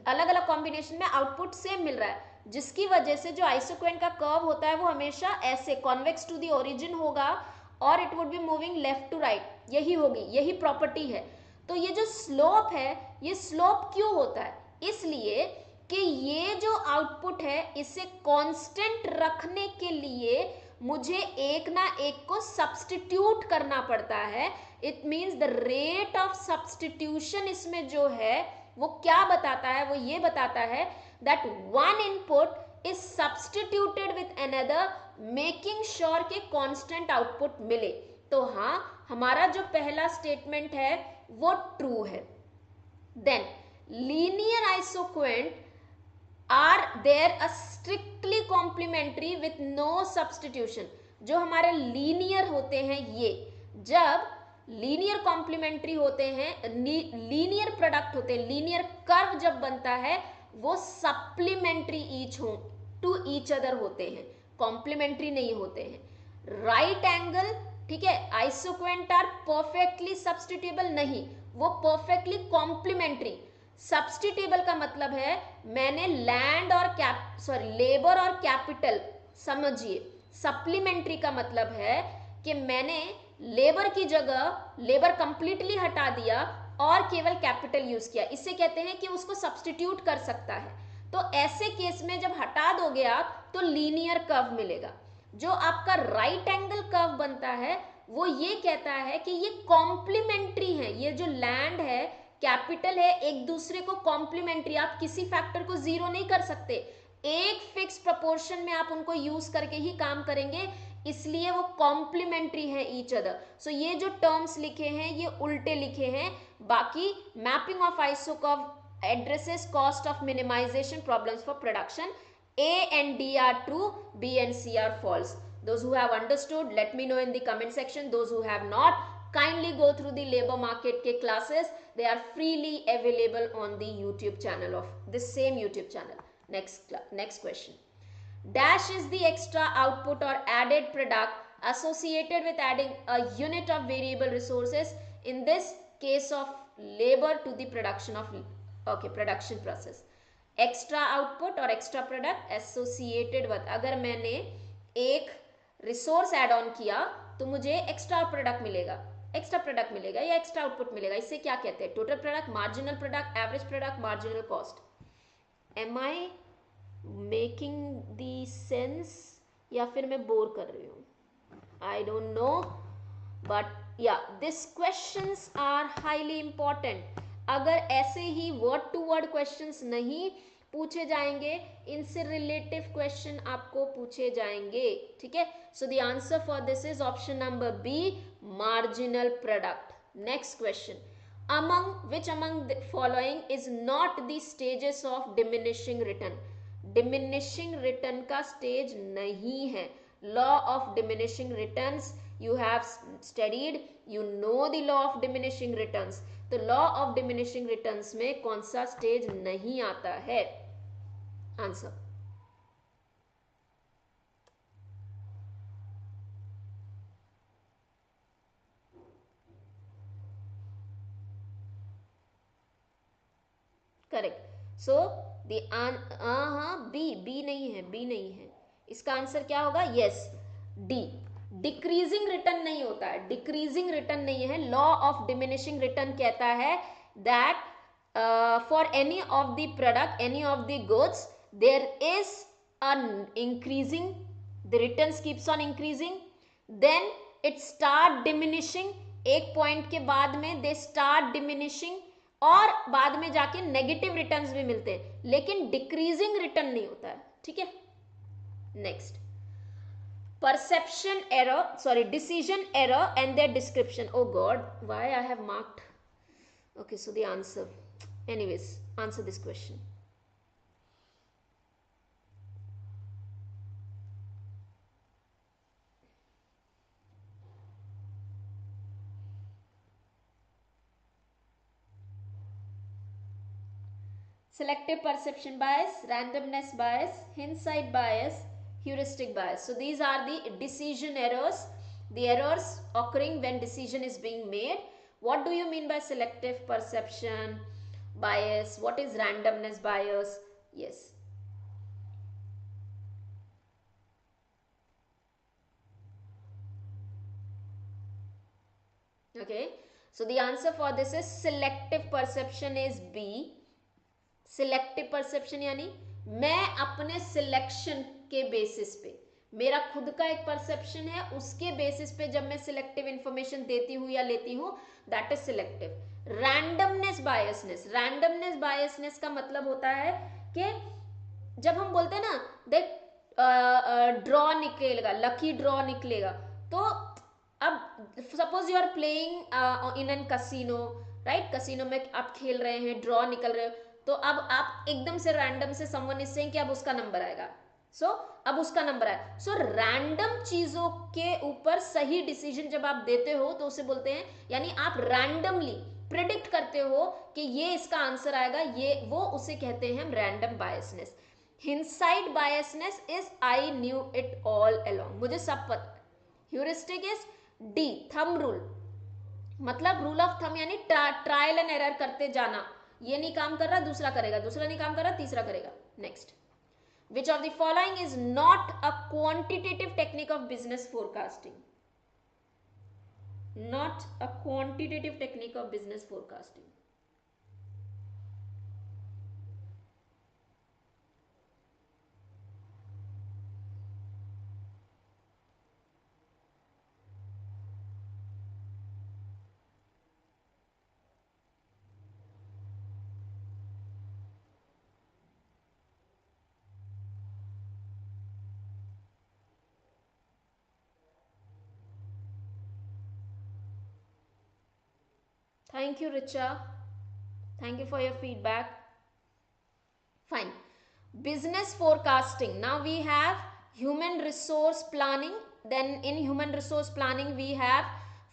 अलग अलग कॉम्बिनेशन में आउटपुट सेम मिल रहा है, जिसकी वजह से जो आइसोक्वेंट का कर्व होता है वो हमेशा ऐसे कॉन्वेक्स टू द ओरिजिन होगा और it would be moving left to right, यही होगी, यही प्रॉपर्टी है. तो ये जो स्लोप है, ये स्लोप क्यों होता है, इसलिए कि ये जो आउटपुट है इसे कांस्टेंट रखने के लिए मुझे एक ना एक को सब्स्टिट्यूट करना पड़ता है. It means the rate of substitution इसमें जो है वो क्या बताता है, वो ये बताता है that one input is substituted with another, making sure के कांस्टेंट आउटपुट मिले. तो हाँ, हमारा जो पहला स्टेटमेंट है वो ट्रू है. Then linear isoquant are there a strictly complementary with no substitution. जो हमारे लीनियर होते हैं, ये जब लीनियर कॉम्प्लीमेंट्री होते हैं, लीनियर प्रोडक्ट होते हैं, लीनियर कर्व जब बनता है, वो सप्लीमेंट्री ईच हो टू ईच अदर होते हैं, कॉम्प्लीमेंट्री नहीं होते हैं. राइट एंगल, ठीक है, आइसोक्वेंट आर परफेक्टली सब्स्टिट्यूएबल नहीं, वो परफेक्टली कॉम्प्लीमेंट्री. सब्स्टिट्यूएबल का मतलब है मैंने लैंड और लेबर और कैपिटल, समझिए. सप्लीमेंट्री का मतलब है कि मैंने लेबर की जगह लेबर कंप्लीटली हटा दिया और केवल कैपिटल यूज किया, इससे कहते हैं कि उसको सब्स्टिट्यूट कर सकता है. तो ऐसे केस में जब हटा दोगे आप तो लीनियर कर्व मिलेगा. जो आपका राइट एंगल कर्व बनता है वो ये कहता है कि ये कॉम्प्लीमेंट्री है, ये जो लैंड है, कैपिटल है, एक दूसरे को कॉम्प्लीमेंट्री, आप किसी फैक्टर को जीरो नहीं कर सकते, एक फिक्स प्रपोर्शन में आप उनको यूज करके ही काम करेंगे, इसलिए वो कॉम्प्लीमेंट्री है ईच अदर। सो ये जो टर्म्स लिखे हैं ये उल्टे लिखे हैं, बाकी mapping of isocurve addresses cost of minimization problems for production, A and D are true, B and C are false. Those who have understood, let me know in the comment section. Those who have not, kindly go through the labor market ke classes. They are freely available on the YouTube channel of this same YouTube channel. Next question. Dash is the extra output or added product associated with adding a unit of variable resources, in this case of labor, to the production of production process. Extra output और extra product associated with, अगर मैंने एक resource add on किया तो मुझे extra product मिलेगा, extra product मिलेगा या एक्स्ट्रा आउटपुट मिलेगा, इससे क्या कहते हैं, total product, marginal product, average product, marginal cost. Am I making the sense या फिर मैं बोर कर रही हूँ, I don't know, but yeah this questions are highly important. अगर ऐसे ही वर्ड टू वर्ड क्वेश्चंस नहीं पूछे जाएंगे, इनसे रिलेटिव क्वेश्चन आपको पूछे जाएंगे, ठीक है। So the answer for this is option number b, marginal product. Next question, among which among the following is not the stages of diminishing return? Diminishing return का स्टेज नहीं है। Law of diminishing returns you have studied, you know the law of diminishing returns. तो law of diminishing returns में कौन सा stage नहीं आता है? Answer correct. सो हाँ, बी नहीं है, बी नहीं है, इसका आंसर क्या होगा? Yes, D. डिक्रीजिंग रिटर्न नहीं होता है, डिक्रीजिंग रिटर्न नहीं है। लॉ ऑफ डिमिनिशिंग रिटर्न कहता है that for any of the product, any of the goods, there is an increasing, the returns keeps on increasing, then it start diminishing, एक point के बाद में दे स्टार्ट डिमिनिशिंग, और बाद में जाके नेगेटिव रिटर्न्स भी मिलते हैं, लेकिन डिक्रीजिंग रिटर्न नहीं होता है, ठीक है। Next, perception error, sorry, decision error and their description. Oh god, why I have marked? Okay, so the answer, anyways, answer this question. Selective perception bias, randomness bias, hindsight bias, heuristic bias. So these are the decision errors, the errors occurring when decision is being made. What do you mean by selective perception bias? What is randomness bias? Yes. Okay. So the answer for this is selective perception is B. Selective perception यानी मैं अपने selection के basis पे, मेरा खुद का एक perception है, उसके बेसिस पे जब मैं सिलेक्टिव इंफॉर्मेशन देती हूँ या लेती हूँ, that is selective. Randomness biasness, randomness biasness का मतलब होता है कि जब हम बोलते हैं ना देख ड्रॉ निकलेगा, लकी ड्रॉ निकलेगा, तो अब suppose you are playing in an casino, right, casino में आप खेल रहे हैं, ड्रॉ निकल रहे हो, तो अब आप एकदम से रैंडम से समवन इज सेइंग कि अब उसका नंबर आएगा, अब उसका नंबर आए। सो रैंडम चीजों के ऊपर सही डिसीजन जब आप देते हो तो उसे बोलते हैं, यानी आप रैंडमली प्रिडिक्ट करते हो कि ये इसका आंसर आएगा, ये वो, उसे कहते हैं हम random biasness. Hindsight biasness is I knew it all along, मुझे सब पता है। Heuristic is D, thumb rule, मतलब रूल ऑफ थंब यानी ट्रायल एंड एरर करते जाना, ये नहीं काम कर रहा दूसरा करेगा, दूसरा नहीं काम कर रहा तीसरा करेगा। Next, which of the following is not a quantitative technique of business forecasting? Not a quantitative technique of business forecasting. Thank you, Richa. Thank you for your feedback. Fine. Business forecasting. Now we have human resource planning. Then in human resource planning we have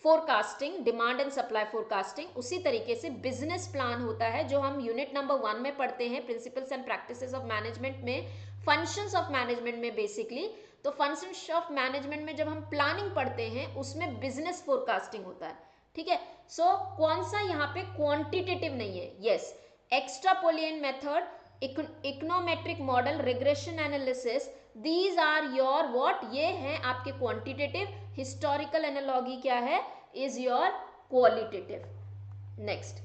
forecasting, demand and supply forecasting. उसी तरीके से business plan होता है जो हम unit number 1 में पढ़ते हैं, principles and practices of management में, फंक्शंस ऑफ मैनेजमेंट में बेसिकली. तो फंक्शंस ऑफ मैनेजमेंट में जब हम प्लानिंग पढ़ते हैं उसमें बिजनेस फोरकास्टिंग होता है. ठीक है. सो कौन सा यहाँ पे क्वांटिटेटिव नहीं है. Yes, extrapolation method, econometric model, regression analysis, these are your what, ये हैं आपके क्वांटिटेटिव. हिस्टोरिकल एनालॉजी क्या है, is your qualitative. Next,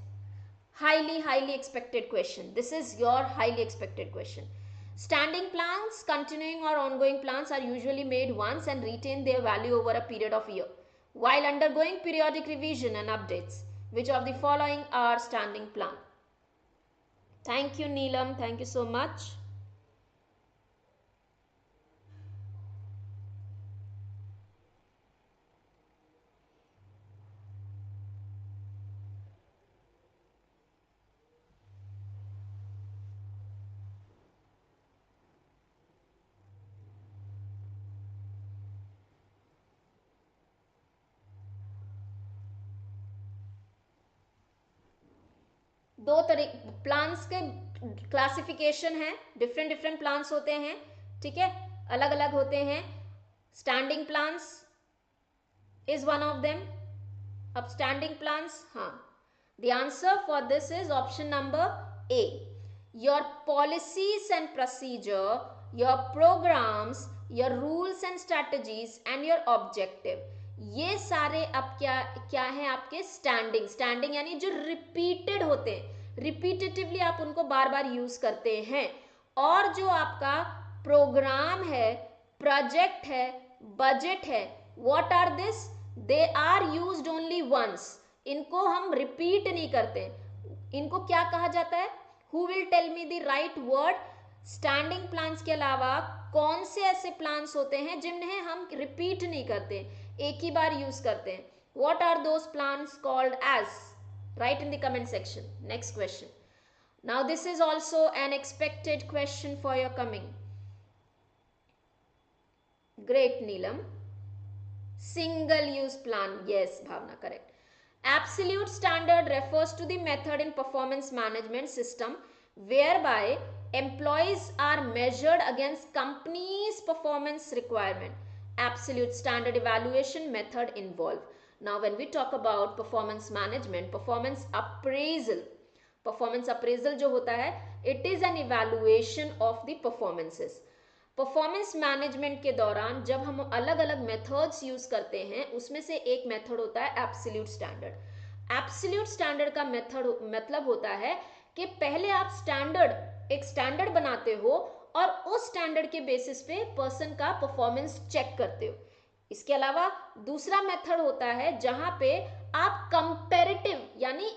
highly expected question. This is your highly expected question. Standing plans, continuing or ongoing plans are usually made once and retain their value over a period of year, while undergoing periodic revision and updates. Which of the following are standing plan? Thank you, Neelam. Thank you so much. दो तरीके plans के classification है, different plans होते हैं. ठीक है, अलग अलग होते हैं. Standing plans is one of them. अब स्टैंडिंग प्लान्स, हाँ, the answer for this is option number A. Your policies and procedure, your programs, your rules and strategies and your objective, ये सारे अब क्या क्या है आपके स्टैंडिंग यानी जो रिपीटेड होते हैं, रिपीटेटिवली आप उनको बार बार यूज करते हैं. और जो आपका प्रोग्राम है, प्रोजेक्ट है, बजट है, what are this, they are used only once. इनको हम रिपीट नहीं करते. इनको क्या कहा जाता है, who will tell me the right word. Standing plans के अलावा कौन से ऐसे प्लान्स होते हैं जिन्हें हम रिपीट नहीं करते, एक ही बार यूज करते हैं. What are those plans called as? Write in the comment section. Next question. Now this is also an expected question for your coming. Great, Neelam. Single use plan. Yes, Bhavna, correct. Absolute standard refers to the method in performance management system whereby employees are measured against company's performance requirement. Absolute standard evaluation method involved. Now when we talk about performance management, performance appraisal जो होता है, it is an evaluation of the performances. Performance management के दौरान जब हम अलग अलग methods use करते हैं उसमें से एक मेथड होता है एब्सोल्यूट स्टैंडर्ड. एब्सोल्यूट स्टैंडर्ड का मेथड मतलब होता है कि पहले आप एक स्टैंडर्ड बनाते हो और उस स्टैंडर्ड के बेसिस पे पर्सन का परफॉर्मेंस चेक करते हो. इसके अलावा दूसरा मेथड होता है जहां पे आप कंपैरेटिव यानी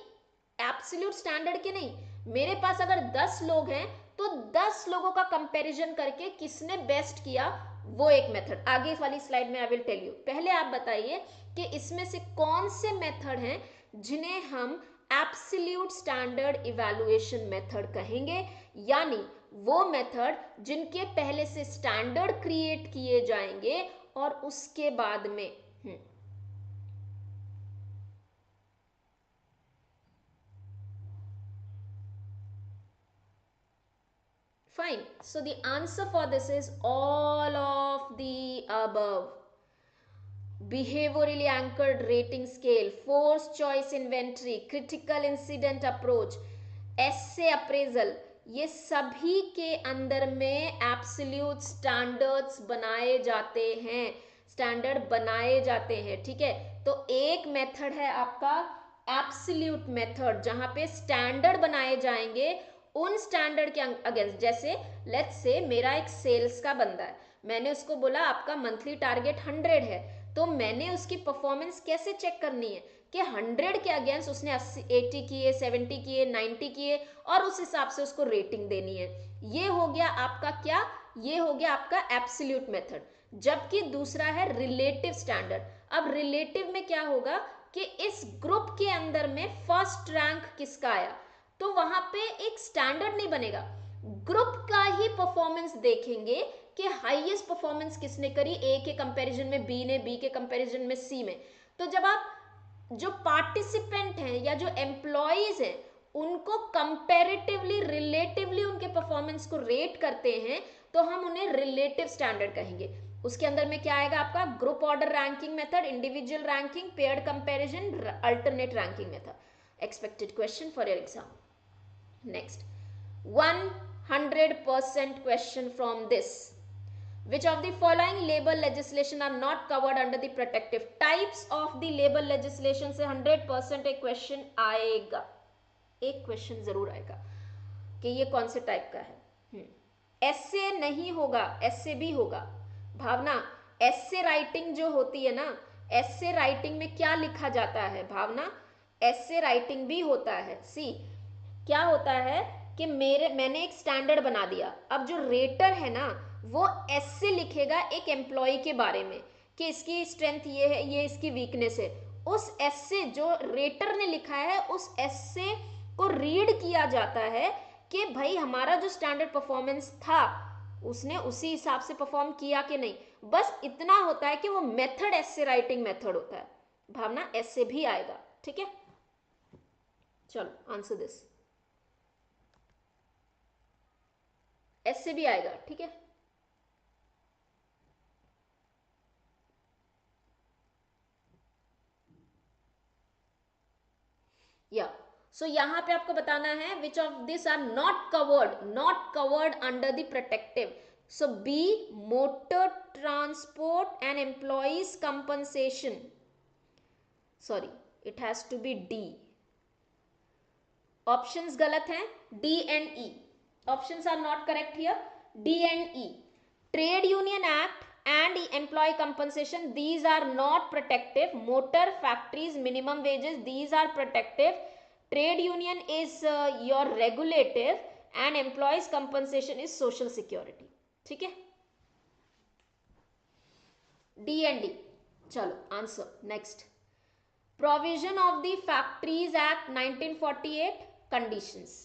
एब्सोल्यूट स्टैंडर्ड के नहीं, मेरे पास अगर 10 लोग हैं तो 10 लोगों का कंपैरिजन करके किसने बेस्ट किया, वो एक मेथड. आगे वाली स्लाइड में आई विल टेल यू. पहले आप बताइए कि इसमें से कौन से मेथड हैं जिन्हें हम एब्सोल्यूट स्टैंडर्ड इवैल्यूएशन मेथड कहेंगे, यानी वो मेथड जिनके पहले से स्टैंडर्ड क्रिएट किए जाएंगे और उसके बाद में fine. So the answer for this is all of the above. Behaviorally anchored rating scale, force choice inventory, critical incident approach, essay appraisal, ये सभी के अंदर में एब्सोल्यूट स्टैंडर्ड्स बनाए जाते हैं, स्टैंडर्ड बनाए जाते हैं. ठीक है, तो एक मेथड है आपका एब्सोल्यूट मेथड जहां पे स्टैंडर्ड बनाए जाएंगे उन स्टैंडर्ड के अगेंस्ट. जैसे लेट्स से मेरा एक सेल्स का बंदा है, मैंने उसको बोला आपका मंथली टारगेट 100 है, तो मैंने उसकी परफॉर्मेंस कैसे चेक करनी है कि 100 के अगेंस्ट उसने 80 किए, 70 किए, 90 किए और उस हिसाब से उसको रेटिंग देनी है. ये हो गया आपका क्या, ये हो गया आपका एब्सोल्यूट मेथड. जबकि दूसरा है रिलेटिव स्टैंडर्ड. अब रिलेटिव में क्या होगा, कि इस ग्रुप के अंदर में फर्स्ट रैंक किसका आया, तो वहां पे एक स्टैंडर्ड नहीं बनेगा, ग्रुप का ही परफॉर्मेंस देखेंगे कि हाईएस्ट परफॉर्मेंस किसने करी, ए के कंपैरिजन में बी ने, बी के कंपैरिजन में सी में। तो जब आप जो पार्टिसिपेंट हैं या जो एम्प्लॉयज हैं उनको कंपैरेटिवली रिलेटिवली उनके परफॉर्मेंस को रेट करते हैं तो हम उन्हें रिलेटिव स्टैंडर्ड कहेंगे। उसके अंदर में क्या आएगा आपका, group order ranking method, individual ranking, paired comparison, alternate ranking method. Expected question for your exam. Next 100% question from this. Which of the following labor legislation are not covered under the protective types of the labor legislation से 100% एक question आएगा, एक question जरूर आएगा कि ये कौन से टाइप का है। ऐसे नहीं होगा, ऐसे भी होगा। भावना, ऐसे राइटिंग जो होती है ना, ऐसे राइटिंग में क्या लिखा जाता है भावना, ऐसे राइटिंग भी होता है। सी क्या होता है कि मैंने एक स्टैंडर्ड बना दिया, अब जो रेटर है ना वो ऐसे लिखेगा एक एम्प्लॉय के बारे में कि इसकी स्ट्रेंथ ये है, ये इसकी वीकनेस है। उस ऐसे जो रेटर ने लिखा है उस ऐसे को रीड किया जाता है कि भाई हमारा जो स्टैंडर्ड परफॉर्मेंस था उसने उसी हिसाब से परफॉर्म किया कि नहीं, बस इतना होता है कि वो मेथड ऐसे राइटिंग मेथड होता है। भावना ऐसे भी आएगा, ठीक है। चलो आंसर दिस, ऐसे भी आएगा, ठीक है। या सो यहां पे आपको बताना है which of this are not covered under the protective. So B motor transport and employees compensation, sorry it has to be D. Options गलत हैं, D and E, options are not correct here, D and E. Trade union act and employee compensation, these are not protective. Motor, factories, minimum wages, these are protective. Trade union is your regulative and employees compensation is social security, ठीक है। D and D, चलो answer. Next, provision of the Factories Act 1948, conditions,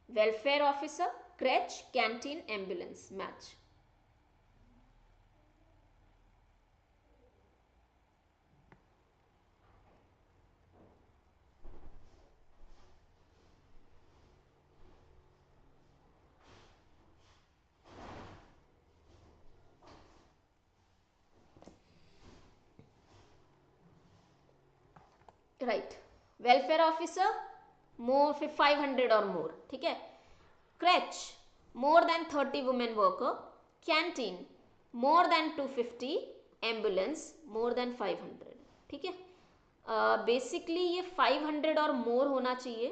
welfare officer, crèche, canteen, ambulance, match। Right, welfare officer more 500 और more, ठीक है। Creche more than 30 women worker, canteen more than 250, ambulance more than 500, ठीक है। Basically ये 500 और मोर होना चाहिए,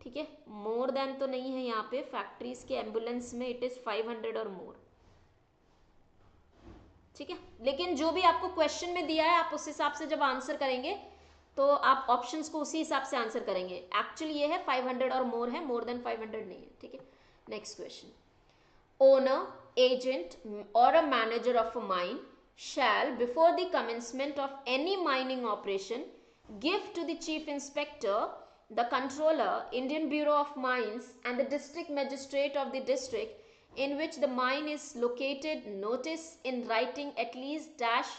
ठीक है। मोर देन तो नहीं है यहाँ पे, फैक्ट्रीज के एम्बुलेंस में इट इज 500 और मोर, ठीक है। लेकिन जो भी आपको क्वेश्चन में दिया है आप उस हिसाब से जब आंसर करेंगे तो आप ऑप्शंस को उसी हिसाब से आंसर करेंगे। एक्चुअली ये है 500 और मोर है, मोर देन 500 नहीं है, ठीक है। नेक्स्ट क्वेश्चन, ओनर, एजेंट और a manager of a mine shall before the commencement of any mining operation give to the chief inspector, the controller, Indian Bureau of Mines and the district magistrate of the district in which the mine is located notice in writing at least dash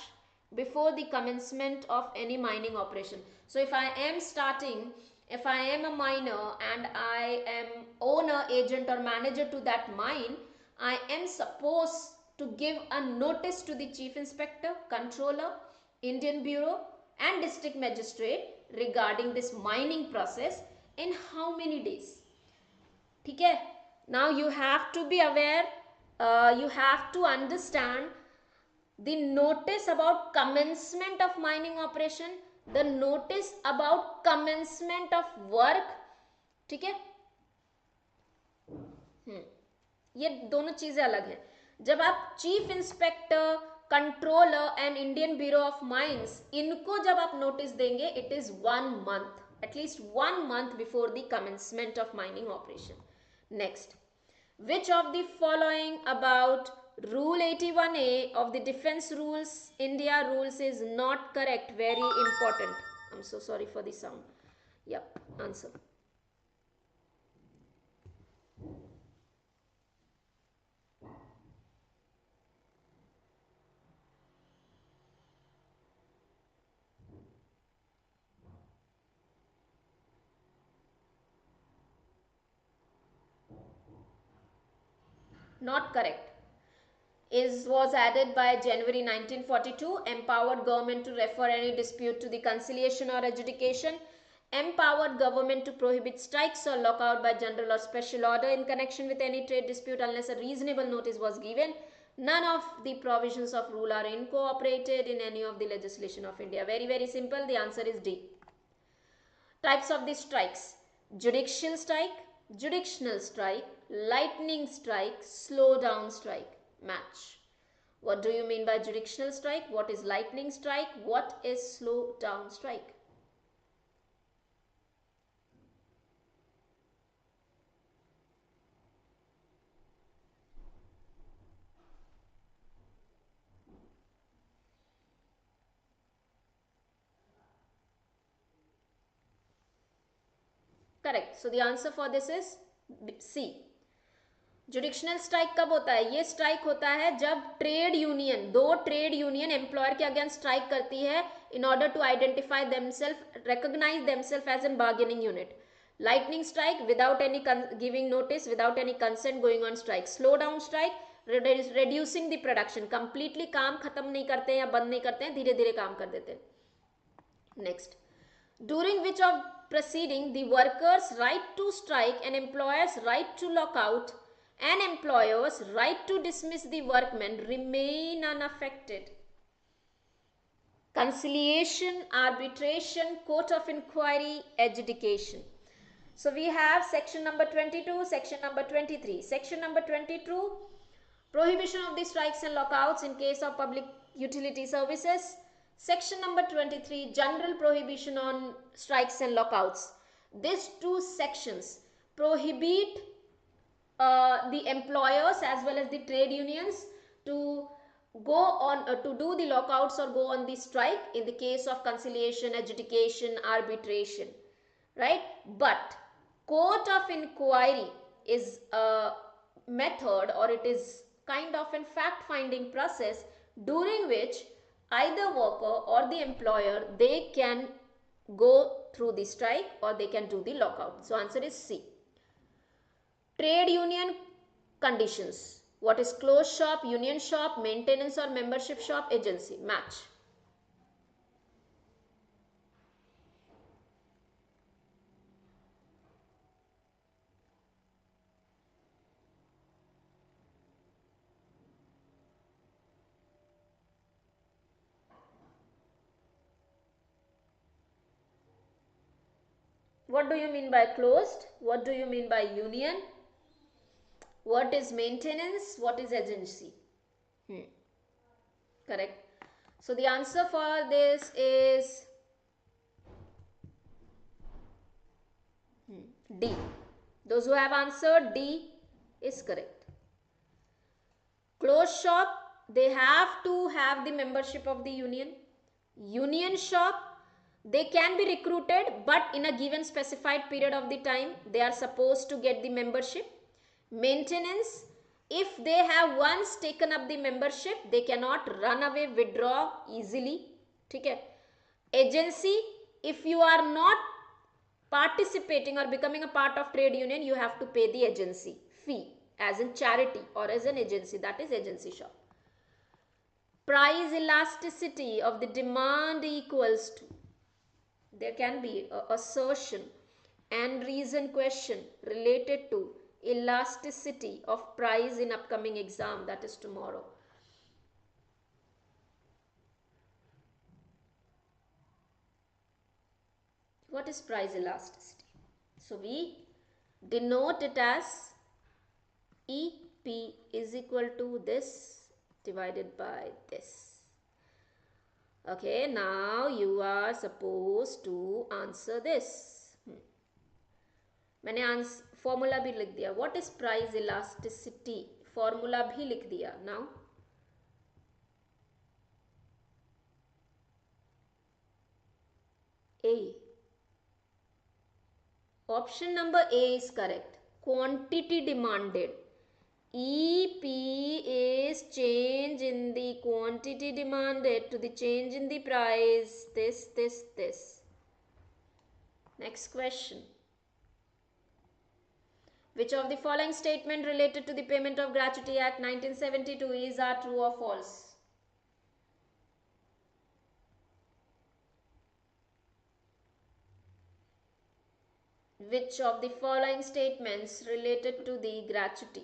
before the commencement of any mining operation. So if I am starting, if I am a miner and I am owner, agent or manager to that mine, I am supposed to give a notice to the chief inspector, controller, Indian Bureau and district magistrate regarding this mining process in how many days, ठीक है। Now you have to be aware, you have to understand the notice about commencement of mining operation, the notice about commencement of work, ठीक है। ये दोनों चीजें अलग हैं। जब आप chief inspector, controller and Indian bureau of mines, इनको जब आप नोटिस देंगे it is 1 month, at least 1 month before the commencement of mining operation. Next, which of the following about rule 81A of the defense rules, India rules is not correct, very important। I'm so sorry for the sound. Yep, answer. Not correct. Was added by January 1942, empowered government to refer any dispute to the conciliation or adjudication, empowered government to prohibit strikes or lockout by general or special order in connection with any trade dispute unless a reasonable notice was given. None of the provisions of rule are incorporated in any of the legislation of India. Very, very simple. The answer is D. Types of the strikes: judicial strike, jurisdictional strike, lightning strike, slow down strike. Match. What do you mean by jurisdictional strike? What is lightning strike? What is slow down strike? Correct. So the answer for this is C. Jurisdictional strike कब होता है? ये strike होता है जब trade union, दो trade union employer के against strike करती है in order to identify themselves, recognize themselves as a bargaining unit. Lightning strike without any giving notice, without any consent, going on strike. Slow down strike, reducing the production. Completely काम खत्म नहीं करते हैं या बंद नहीं करते हैं, धीरे धीरे काम कर देते हैं. Next, during which of proceeding the workers' right to strike and employers' right to lockout and employers' right to dismiss the workmen remain unaffected. Conciliation, arbitration, court of inquiry, adjudication. So we have section number 22, section number 23. Section number 22, prohibition of the strikes and lockouts in case of public utility services. Section number 23, general prohibition on strikes and lockouts. These two sections prohibit the employers as well as the trade unions to go on to do the lockouts or go on the strike in the case of conciliation, adjudication, arbitration, right? But court of inquiry is a method, or it is kind of a fact finding process during which either worker or the employer, they can go through the strike or they can do the lockout. So answer is C. Trade union conditions. What is closed shop, union shop, maintenance or membership shop, agency? Match. What do you mean by closed? What do you mean by union? What is maintenance? What is agency? Correct. So the answer for this is D. Those who have answered D is correct. Closed shop, they have to have the membership of the union. Union shop, they can be recruited, but in a given specified period of the time they are supposed to get the membership. Maintenance, if they have once taken up the membership, they cannot run away, withdraw easily. Okay. Agency, if you are not participating or becoming a part of trade union, you have to pay the agency fee as in charity or as an agency, that is agency shop. Price elasticity of the demand equals to, there can be a assertion and reason question related to elasticity of price in upcoming exam, that is tomorrow. What is price elasticity? So we denote it as EP is equal to this divided by this. Okay, now you are supposed to answer this. मैंने formula भी लिख दिया. What is price elasticity? Formula भी लिख दिया. Now A. Option number A is correct. Quantity demanded. EP is change in the quantity demanded to the change in the price. This. Next question. Which of the following statement related to the Payment of Gratuity Act 1972 is are true or false? Which of the following statements related to the gratuity?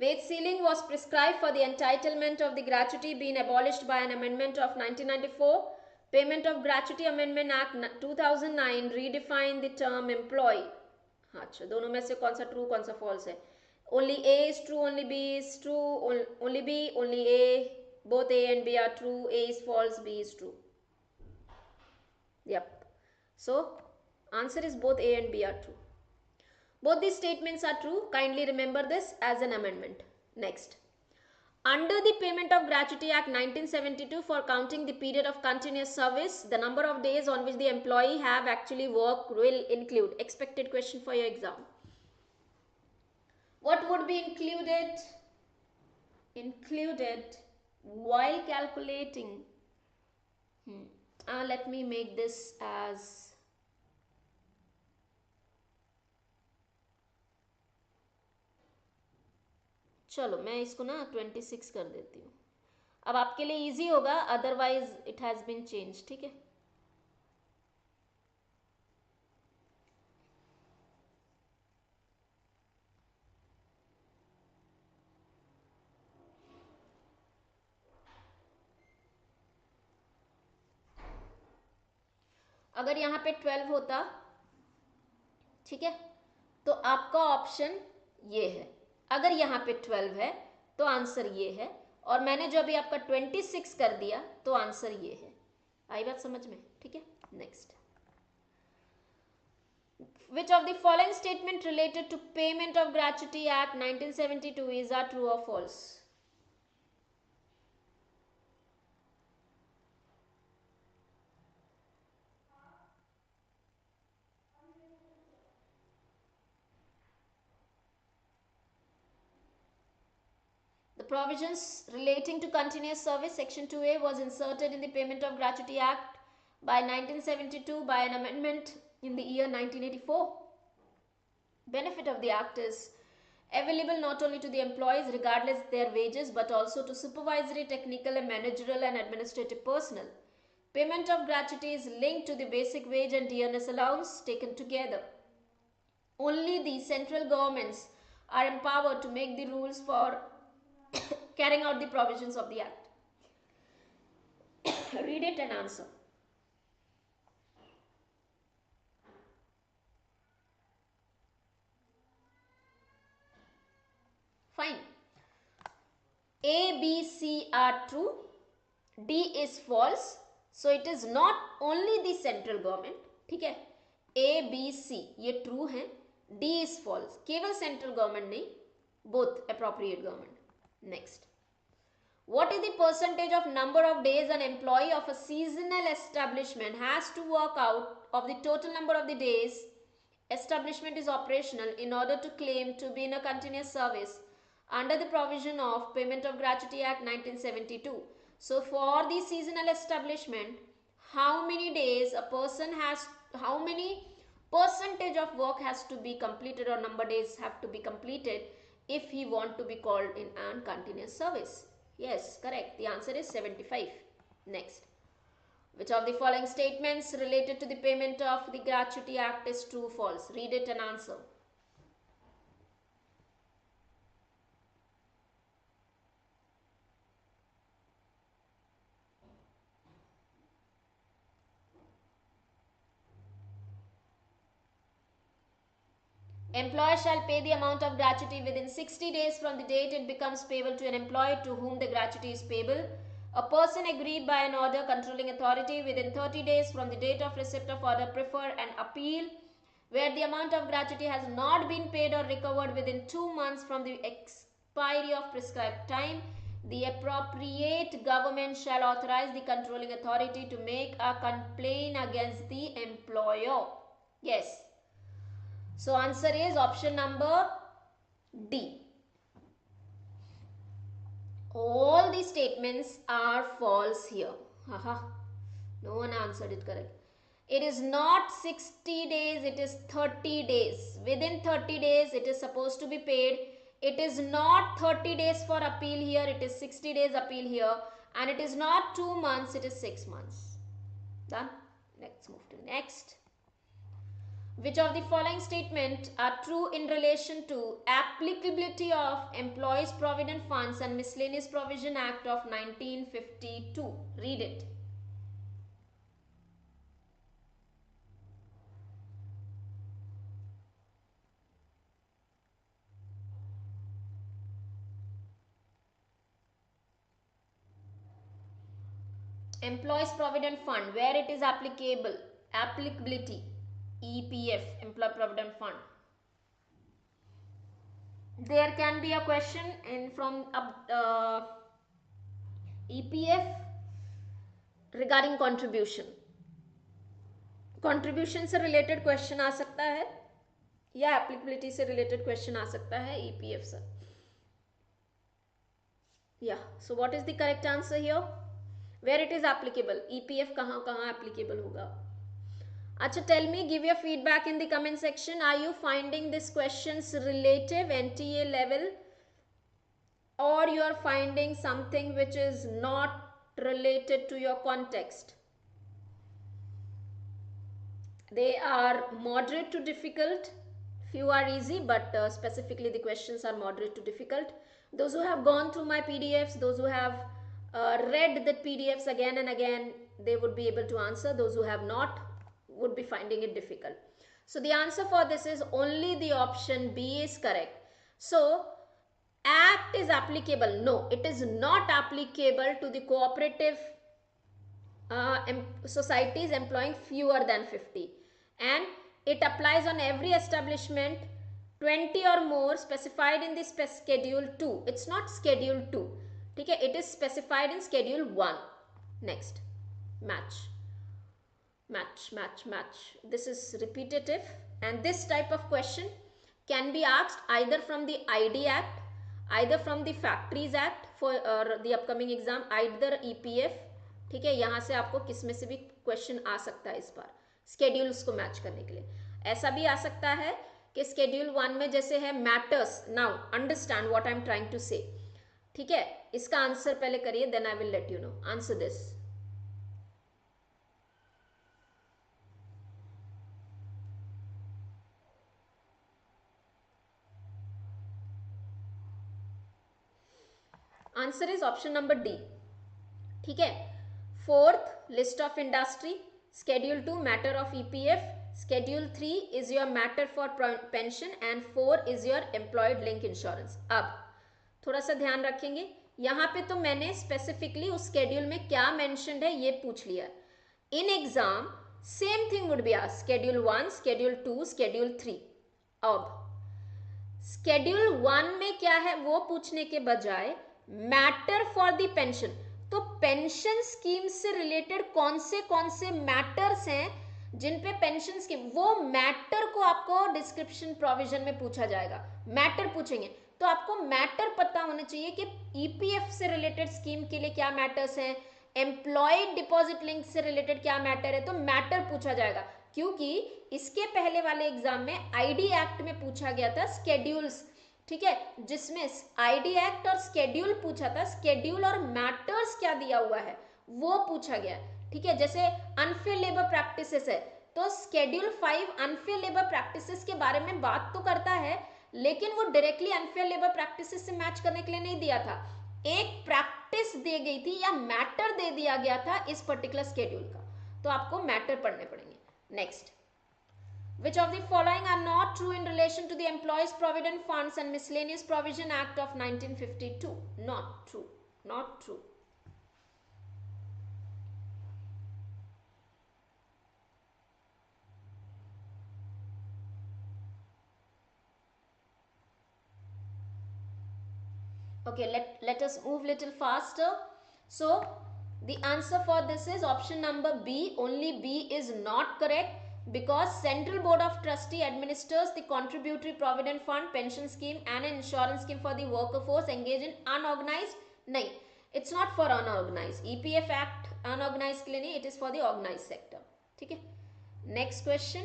Wage ceiling was prescribed for the entitlement of the gratuity being abolished by an amendment of 1994. Payment of Gratuity Amendment Act 2009 redefined the term employee. अच्छा, दोनों में से कौन सा true कौन सा false है? Only A is true, only B is true, only B, only A. Both A and B are true. A is false, B is true. Yep. So, answer is both A and B are true. Both these statements are true. Kindly remember this as an amendment. Next. Under the Payment of Gratuity Act 1972, for counting the period of continuous service, the number of days on which the employee have actually worked will include. Expected question for your exam. What would be included? Included while calculating. Let me make this as चलो मैं इसको ना 26 कर देती हूँ. अब आपके लिए इजी होगा, otherwise it has been change. ठीक है, अगर यहाँ पे 12 होता, ठीक है, तो आपका ऑप्शन ये है. अगर यहाँ पे 12 है तो आंसर ये है, और मैंने जो अभी आपका 26 कर दिया तो आंसर ये है. आई बात समझ में? ठीक है. Next. Which of the following statement related to Payment of Gratuity Act 1972 is are true or false? The provisions relating to continuous service, Section 2A, was inserted in the Payment of Gratuity Act by 1972 by an amendment in the year 1984. Benefit of the Act is available not only to the employees regardless their wages, but also to supervisory, technical, and managerial and administrative personnel. Payment of gratuity is linked to the basic wage and dearness allowance taken together. Only the central governments are empowered to make the rules for carrying out the provisions of the Act. Read it and answer. Fine. A, B, C are true. D is false. So it is not only the central government. ठीक है. A, B, C ये true है. D is false. केवल central government नहीं, both appropriate government. Next. What is the percentage of number of days an employee of a seasonal establishment has to work out of the total number of the days establishment is operational in order to claim to be in a continuous service under the provision of Payment of Gratuity Act 1972. So for the seasonal establishment, how many days a person has, how many percentage of work has to be completed or number days have to be completed if he want to be called in an continuous service? Yes, correct. The answer is 75. Next. Which of the following statements related to the Payment of the Gratuity Act is true, false? Read it and answer. Employer shall pay the amount of gratuity within 60 days from the date it becomes payable to an employee to whom the gratuity is payable. A person aggrieved by an order controlling authority within 30 days from the date of receipt of order prefer an appeal where the amount of gratuity has not been paid or recovered within 2 months from the expiry of prescribed time. The appropriate government shall authorize the controlling authority to make a complaint against the employer. Yes. So answer is option number D. All the statements are false here. Haha. No one answered it correct. It is not 60 days, it is 30 days. Within 30 days, it is supposed to be paid. It is not 30 days for appeal here, it is 60 days appeal here. And it is not 2 months, it is 6 months. Done? Let's move to the next. Which of the following statements are true in relation to applicability of Employees Provident Funds and Miscellaneous Provision Act of 1952? Read it. Employees Provident Fund, where it is applicable, applicability, EPF, Employee Provident Fund. There can be a question in from EPF regarding contribution. Contribution से related question आ सकता है या applicability से related question आ सकता है EPF से. Yeah, so what is the correct answer here? Where it is applicable, EPF कहाँ कहाँ applicable होगा? Acha, tell me, give your feedback in the comment section. Are you finding these questions relative NTA level, or you are finding something which is not related to your context? They are moderate to difficult. Few are easy, but specifically the questions are moderate to difficult. Those who have gone through my PDFs, those who have read the PDFs again and again, they would be able to answer. Those who have not would be finding it difficult. So the answer for this is only the option B is correct. So act is applicable. No, it is not applicable to the cooperative societies employing fewer than 50, and it applies on every establishment 20 or more specified in this schedule 2. It's not schedule 2. Okay, it is specified in schedule 1. Next, match. This is repetitive, and this type of question can be asked either from the ID Act, either from the Factories Act for the upcoming exam, either EPF. ठीक है, यहाँ से आपको किस में से भी question आ सकता है इस बार स्केड्यूल्स को मैच करने के लिए. ऐसा भी आ सकता है कि स्केड्यूल 1 में जैसे है matters. Now understand what I am trying to say. ठीक है, इसका आंसर पहले करिए, then I will let you know. Answer this. Answer is option number D. ठीक है, 4th list of industry, schedule 2 matter of EPF, schedule 3 is your matter for pension and 4 is your employed link insurance. अब थोड़ा सा ध्यान रखेंगे, यहाँ पे तो मैंने स्पेसिफिकली उस स्केड्यूल में क्या मेंशन्ड है ये पूछ लिया. In exam same thing would be asked, schedule 1, schedule 2, schedule 3. अब स्केड्यूल 1 में क्या है वो पूछने के बजाय मैटर फॉर द पेंशन, तो पेंशन स्कीम से रिलेटेड कौन से मैटर्स हैं जिन पे पेंशन स्कीम, वो मैटर को आपको डिस्क्रिप्शन प्रोविजन में पूछा जाएगा. मैटर पूछेंगे तो आपको मैटर पता होना चाहिए कि ईपीएफ से रिलेटेड स्कीम के लिए क्या मैटर्स हैं, एम्प्लॉयड डिपॉजिट लिंक से रिलेटेड क्या मैटर है, तो मैटर पूछा जाएगा. क्योंकि इसके पहले वाले एग्जाम में आईडी एक्ट में पूछा गया था स्केड्यूल्स. ठीक है, जिसमें आईडी एक्ट और स्केड्यूल पूछा था, स्केड्यूल और मैटर्स क्या दिया हुआ है वो पूछा गया. ठीक है, जैसे अनफेयर लेबर प्रैक्टिसेस है तो स्केड्यूल 5 अनफेयर लेबर प्रैक्टिसेस के बारे में बात तो करता है, लेकिन वो डायरेक्टली अनफेयर लेबर प्रैक्टिसेस से मैच करने के लिए नहीं दिया था. एक प्रैक्टिस दी गई थी या मैटर दे दिया गया था इस पर्टिकुलर स्केड्यूल का, तो आपको मैटर पढ़ने पड़ेंगे. Next, which of the following are not true in relation to the Employees Provident Funds and Miscellaneous Provision Act of 1952? Not true. Not true. Okay, let us move little faster. So the answer for this is option number B. Only B is not correct because Central Board of Trustee administers the contributory provident fund, pension scheme and an insurance scheme for the worker force engaged in unorganized. No, it's not for unorganized. EPF Act unorganized के लिए नहीं, it is for the organized sector. ठीक है. Next question.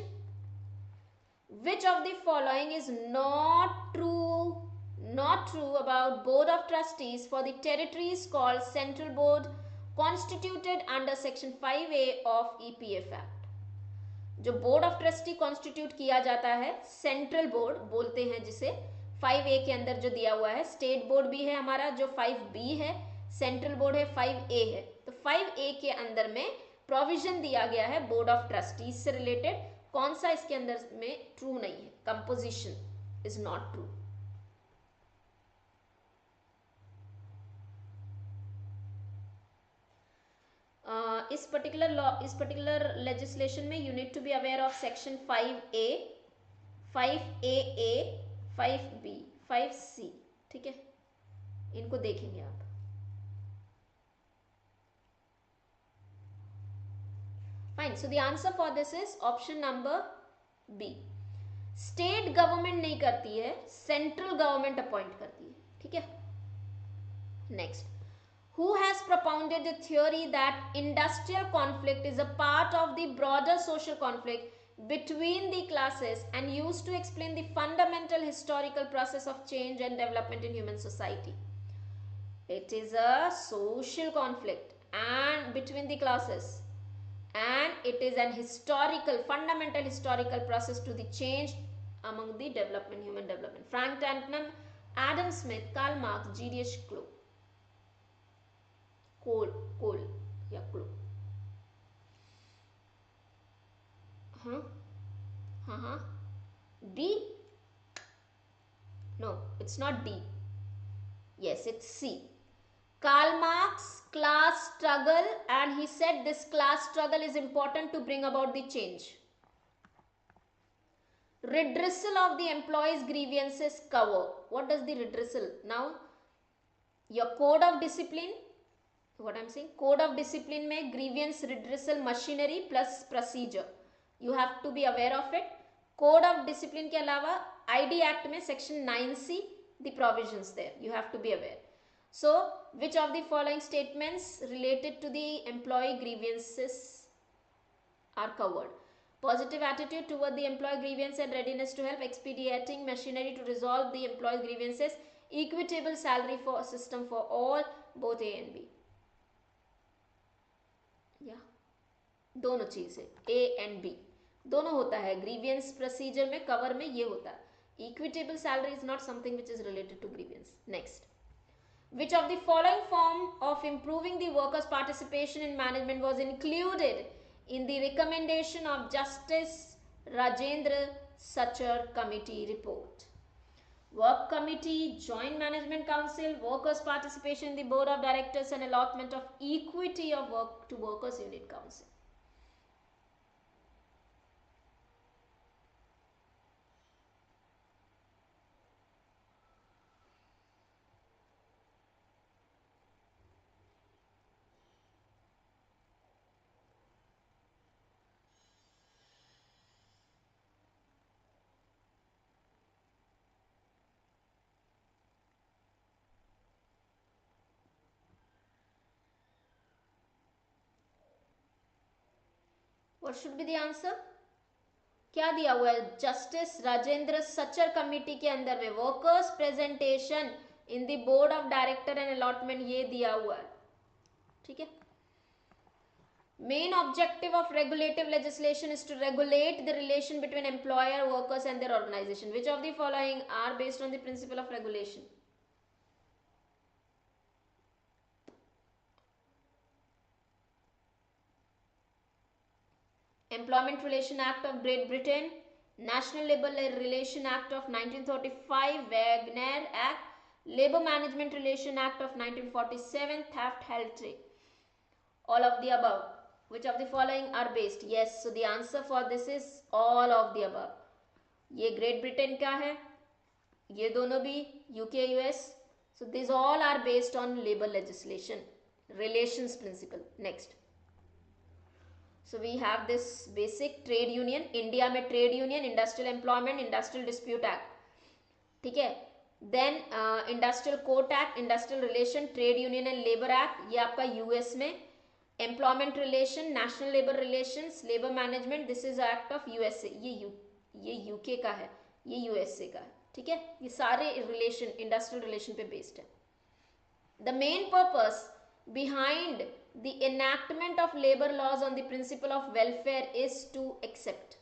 Which of the following is not true? Not true about Board of Trustees for the territories called Central Board constituted under Section 5A of EPF Act. जो board of trustee constitute किया जाता है, central board बोलते हैं जिसे, 5A के अंदर जो दिया हुआ है. स्टेट बोर्ड भी है हमारा जो 5B है, सेंट्रल बोर्ड है 5A है. तो 5A के अंदर में प्रोविजन दिया गया है बोर्ड ऑफ ट्रस्टीज से रिलेटेड. कौन सा इसके अंदर में ट्रू नहीं है? Composition is not true. इस पर्टिकुलर लॉ, इस पर्टिकुलर लेजिस्लेशन में you need to be aware of section 5A, 5AA, 5B, 5C. ठीक है, इनको देखेंगे आप. Fine. So the answer for this is option number B. State government नहीं करती है, सेंट्रल गवर्नमेंट अपॉइंट करती है. ठीक है. Next. Who has propounded the theory that industrial conflict is a part of the broader social conflict between the classes and used to explain the fundamental historical process of change and development in human society? It is a social conflict and between the classes, and it is an historical, fundamental historical process to the change among the development, human development. Frank Tanton, Adam Smith, Karl Marx, G.D.H. Cole या क्लो. हाँ हाँ हाँ. D. No, it's not D. Yes, it's C. Karl Marx, class struggle, and he said this class struggle is important to bring about the change. Redressal of the employees' grievances cover. What does the redressal? Now, your code of discipline, what I'm saying, code of discipline में grievance redressal machinery plus procedure, you have to be aware of it. code of discipline के अलावा ID Act में section 9C, the provisions there, you have to be aware. So which of the following statements related to the employee grievances are covered? Positive attitude toward the employee grievance and readiness to help, expediting machinery to resolve the employee grievances, equitable salary for system for all, both A and B. या दोनों चीजें A and B दोनों होता है. Grievance procedure में cover में ये होता है. Equitable salary is not something which is related to grievances. Next. Which of the following form of improving the workers' participation in management was included in the recommendation of Justice Rajendra Sachar Committee report? Work Committee, Joint Management Council, Workers' Participation in the Board of Directors and allotment of equity of work to Workers' Unit Council. What should be the answer? क्या दिया हुआ है? Justice Rajendra Sachar committee के अंदर में workers presentation in the board of director and allotment, ये दिया हुआ है. ठीक है. Main objective of regulative legislation is to regulate the relation between employer, workers and their organization. Which of the following are based on the principle of regulation? Employment Relation Act of Great Britain, National Labour Relation Act of 1935, Wagner Act, Labour Management Relation Act of 1947, Theft Heltre. All of the above. Which of the following are based? Yes, so the answer for this is all of the above. ये great Britain का है, ये दोनों भी UK US, So these all are based on labor legislation, relations principle. Next. So we have this basic trade union. India में trade union, industrial employment, industrial dispute act, ठीक है. Then industrial court act, industrial relation, trade union and labour act, ये आपका US में. Employment relation, national labour relations, labour management, this is act of USA. ये UK का है, ये USA का है, ठीक है. ये सारे रिलेशन इंडस्ट्रियल रिलेशन पे बेस्ड है. The main purpose behind the enactment of labor laws on the principle of welfare is to accept.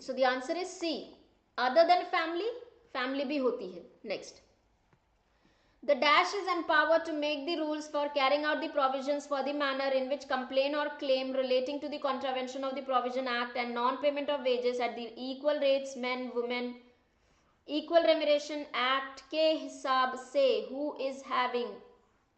So the answer is C. Other than family, family भी होती है. Next. The dash is empowered to make the rules for carrying out the provisions for the manner in which complaint or claim relating to the contravention of the Provision Act and non-payment of wages at the equal rates men, women, Equal Remuneration Act के हिसाब से who is having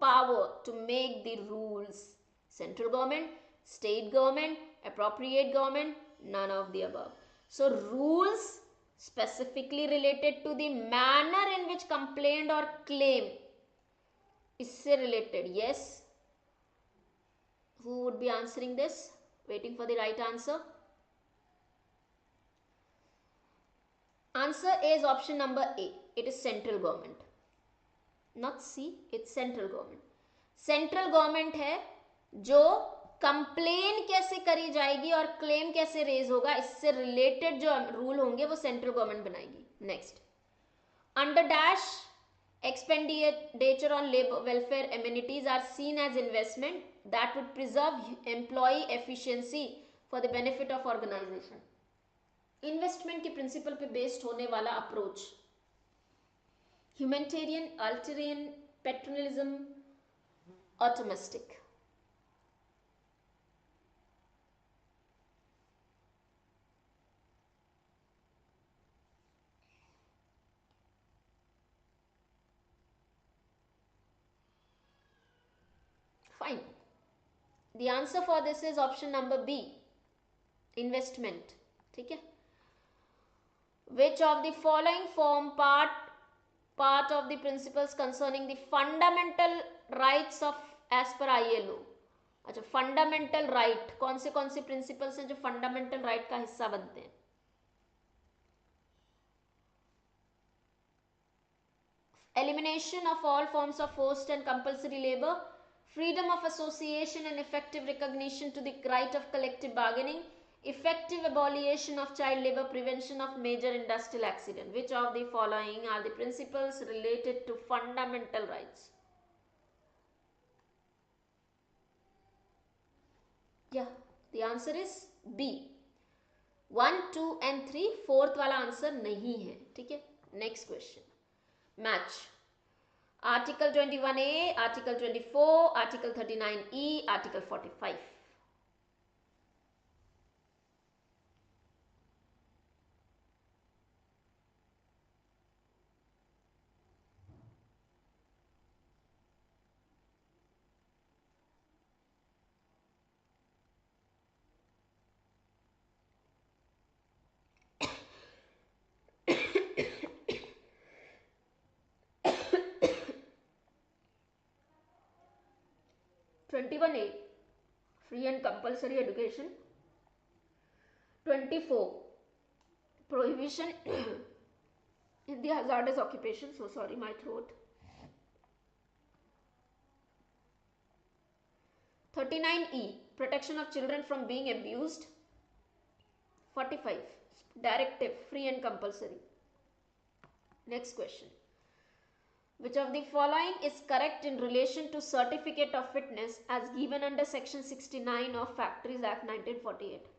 power to make the rules? Central government, state government, appropriate government, none of the above. So rules specifically related to the manner in which complaint or claim, इससे related. Yes, who would be answering this? Waiting for the right answer. Answer is option number A. It is central government. Not C, it's central government. Central government है जो complain कैसे करी जाएगी और claim कैसे raise होगा, इससे related जो रूल होंगे वो सेंट्रल गवर्नमेंट बनाएगी. Next. Under dash expenditure on labor welfare amenities are seen as investment that would preserve employee efficiency for the benefit of organization. Investment के प्रिंसिपल पे बेस्ड होने वाला approach. Humanitarian, utilitarian, paternalism, optimistic. Fine. The answer for this is option number B. Investment. ठीक है. Which of the following form part of the principles concerning the fundamental rights of as per ILO? अच्छा, fundamental right कौन से principles हैं जो fundamental right का हिस्सा बनते हैं? Elimination of all forms of forced and compulsory labor, freedom of association and effective recognition to the right of collective bargaining, effective abolition of child labor, prevention of major industrial accident. Which of the following are the principles related to fundamental rights? Yeah, the answer is B. 1, 2 and 3. Fourth वाला answer नहीं है. ठीक है. Next question. Match. Article 21A, article 24, article 39E, article 45. A, free and compulsory education. 24, prohibition in the hazardous occupation. So sorry, my throat. 39E, protection of children from being abused. 45, directive, free and compulsory. Next question. Which of the following is correct in relation to certificate of fitness as given under section 69 of Factories Act 1948?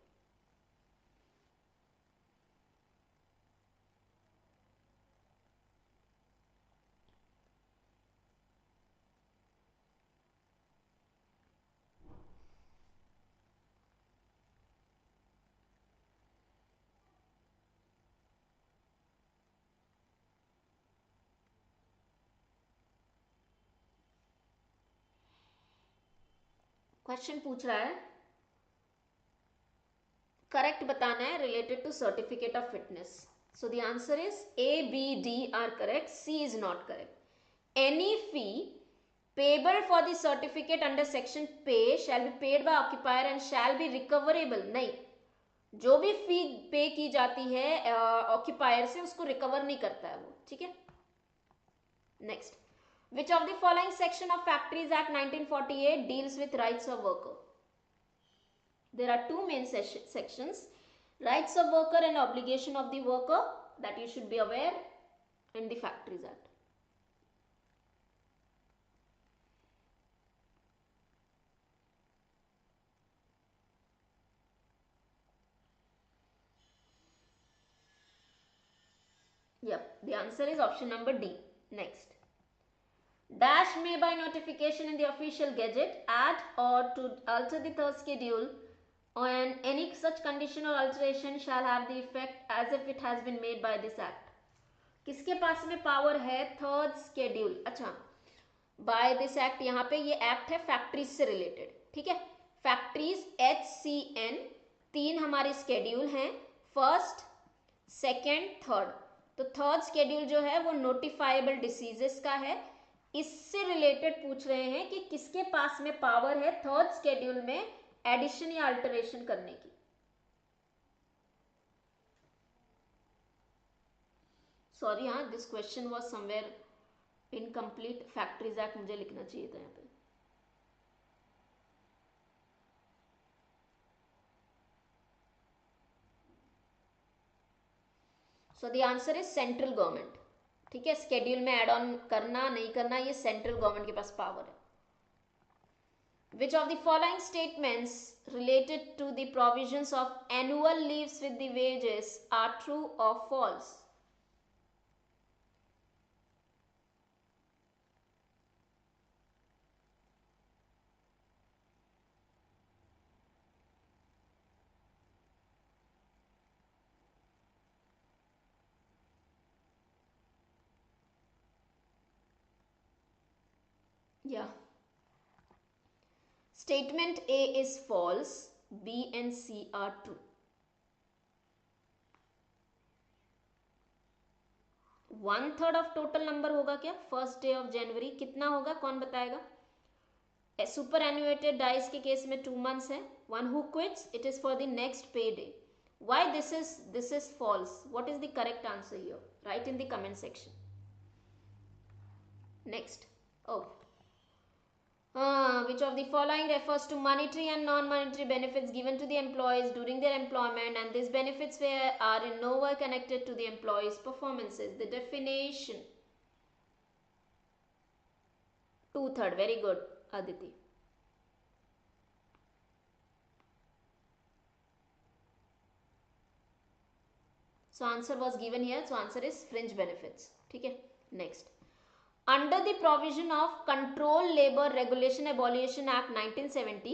Question पूछ रहा है, correct बताना है related to certificate of fitness. So the answer is A, B, D are correct. C is not correct. Any fee payable for the certificate under section pay shall be paid by occupier and shall be recoverable. नहीं, जो भी फी पे की जाती है occupier से उसको recover नहीं करता है वो. ठीक है. Next, which of the following section of Factories Act 1948 deals with rights of worker? There are two main sections, rights of worker and obligation of the worker, that you should be aware in the Factories Act. Yep, the answer is option number D. Next, dash may by notification in the official gazette add or to alter the third schedule, and any such condition or alteration shall have the effect as if it has been made by this act. किसके पास में power है third schedule? अच्छा, by this act, यहाँ पे ये act है factories से related. ठीक है, फैक्ट्रीज HCN, 3 हमारे स्केड्यूल हैं, फर्स्ट, सेकेंड, थर्ड. तो थर्ड स्केड्यूल जो है वो नोटिफाइबल डिसीजेस का है. इससे रिलेटेड पूछ रहे हैं कि किसके पास में पावर है थर्ड स्केड्यूल में एडिशन या अल्टरेशन करने की. सॉरी, हाँ, this question was somewhere incomplete. Factories act मुझे लिखना चाहिए था यहाँ पे. सो the answer is central government. ठीक है, स्केड्यूल में एड ऑन करना नहीं करना ये सेंट्रल गवर्नमेंट के पास पावर है. Which of the following statements related to the provisions of annual leaves with the wages are true or false? Yeah. Statement A is false, B and C are true. 1/3 of total number होगा क्या first day of January? कितना होगा, कौन बताएगा? Super एन्युएटेड dies के case में 2 months है. One who quits, it is for the next पे day. Why this is false? What is the correct answer here? Write in the comment section. Next. Oh, which of the following refers to monetary and non-monetary benefits given to the employees during their employment, and these benefits are in no way connected to the employees' performances? The definition. 2/3. Very good, Aditi. So answer was given here. So answer is fringe benefits. ठीक है. Next. Under the provision of Control Labour Regulation Abolition Act 1970,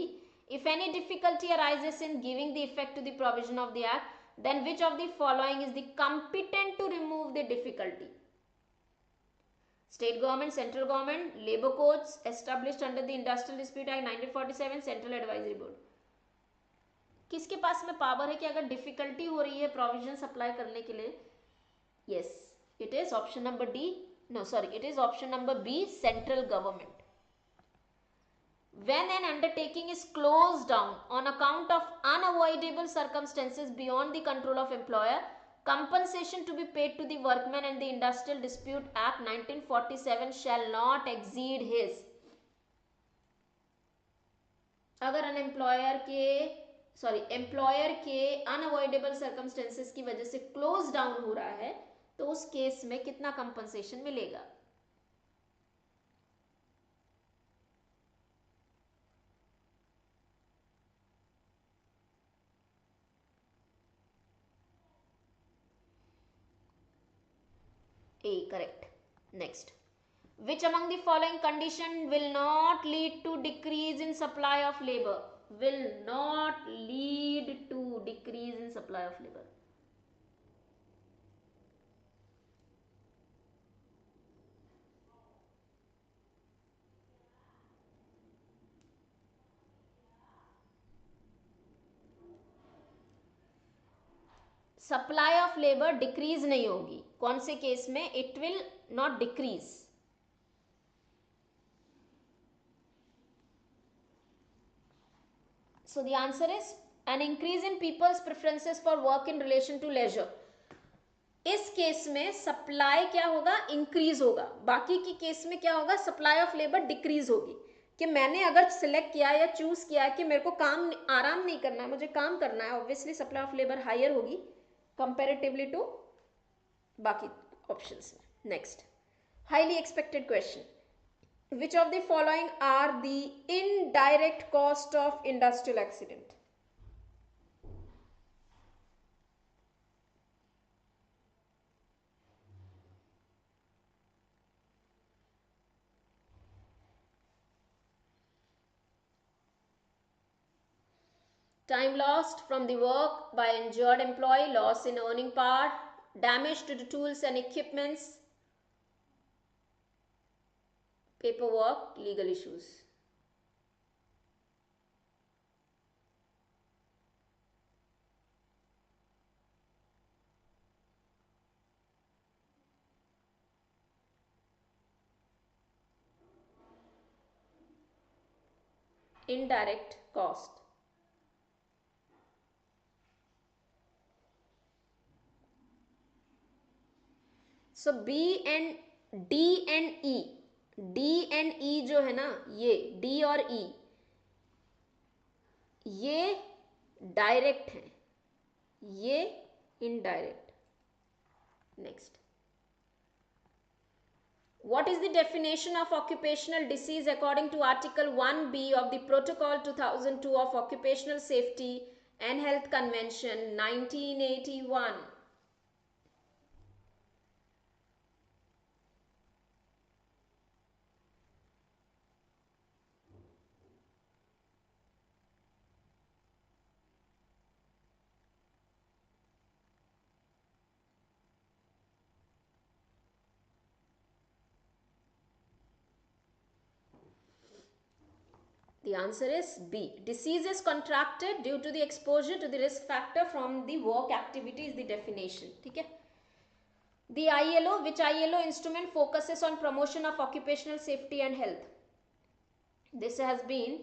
if any difficulty arises in giving the effect to the provision of the act, then which of the following is the competent to remove the difficulty? State government, central government, labour codes established under the Industrial Dispute Act 1947, Central Advisory Board. किसके पास में power है कि अगर difficulty हो रही है provision apply करने के लिए? Yes, it is option number D. No, sorry, it is option number B, central government. When an undertaking is closed down on account of unavoidable circumstances beyond the control of employer, compensation to be paid to the workman and the Industrial Dispute Act 1947 shall not exceed his. अगर employer के unavoidable circumstances की वजह से close down हो रहा है तो उस केस में कितना कंपनसेशन मिलेगा? A, correct. Next. Which among the following condition will not lead to decrease in supply of labor? Will not lead to decrease in supply of labor. Supply of labour decrease नहीं होगी. कौन से case में? It will not decrease. So the answer is an increase in people's preferences for work in relation to leisure. इस case में supply क्या होगा? Increase होगा. बाकी की केस में क्या होगा? सप्लाई ऑफ लेबर डिक्रीज होगी. कि मैंने अगर सिलेक्ट किया या चूज किया कि मेरे को काम आराम नहीं करना है, मुझे काम करना है, obviously supply of labour higher होगी कंपेरेटिवली टू बाकी ऑप्शंस में. Next, highly expected question. Which of the following are the indirect cost of industrial accident? Time lost from the work by injured employee, loss in earning power, damage to the tools and equipments, paperwork, legal issues. Indirect cost. So B and D and E, D and E जो है ना, ये D और E ये direct है, ये indirect. Next, what is the definition of occupational disease according to article 1B of the protocol 2002 of occupational safety and health convention 1981? The answer is B. Disease is contracted due to the exposure to the risk factor from the work activity is the definition. ठीक है. The ILO, which ILO instrument focuses on promotion of occupational safety and health? This has been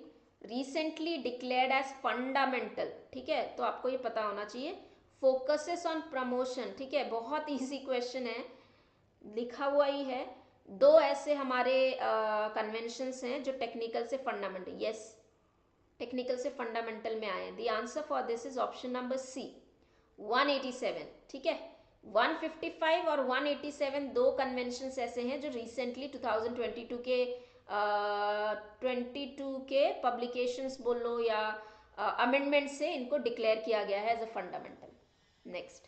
recently declared as fundamental. ठीक है, तो आपको ये पता होना चाहिए. Focuses on promotion. ठीक है, बहुत easy question है, लिखा हुआ ही है. दो ऐसे हमारे कन्वेंशंस हैं जो टेक्निकल से फंडामेंटल, यस, टेक्निकल से फंडामेंटल में आए हैं. The answer for this is option number C, 187. ठीक है, 155 और 187 दो कन्वेंशंस ऐसे हैं जो रिसेंटली 2022 के 22 के पब्लिकेशंस बोल लो या अमेंडमेंट से इनको डिक्लेयर किया गया है as a fundamental. Next,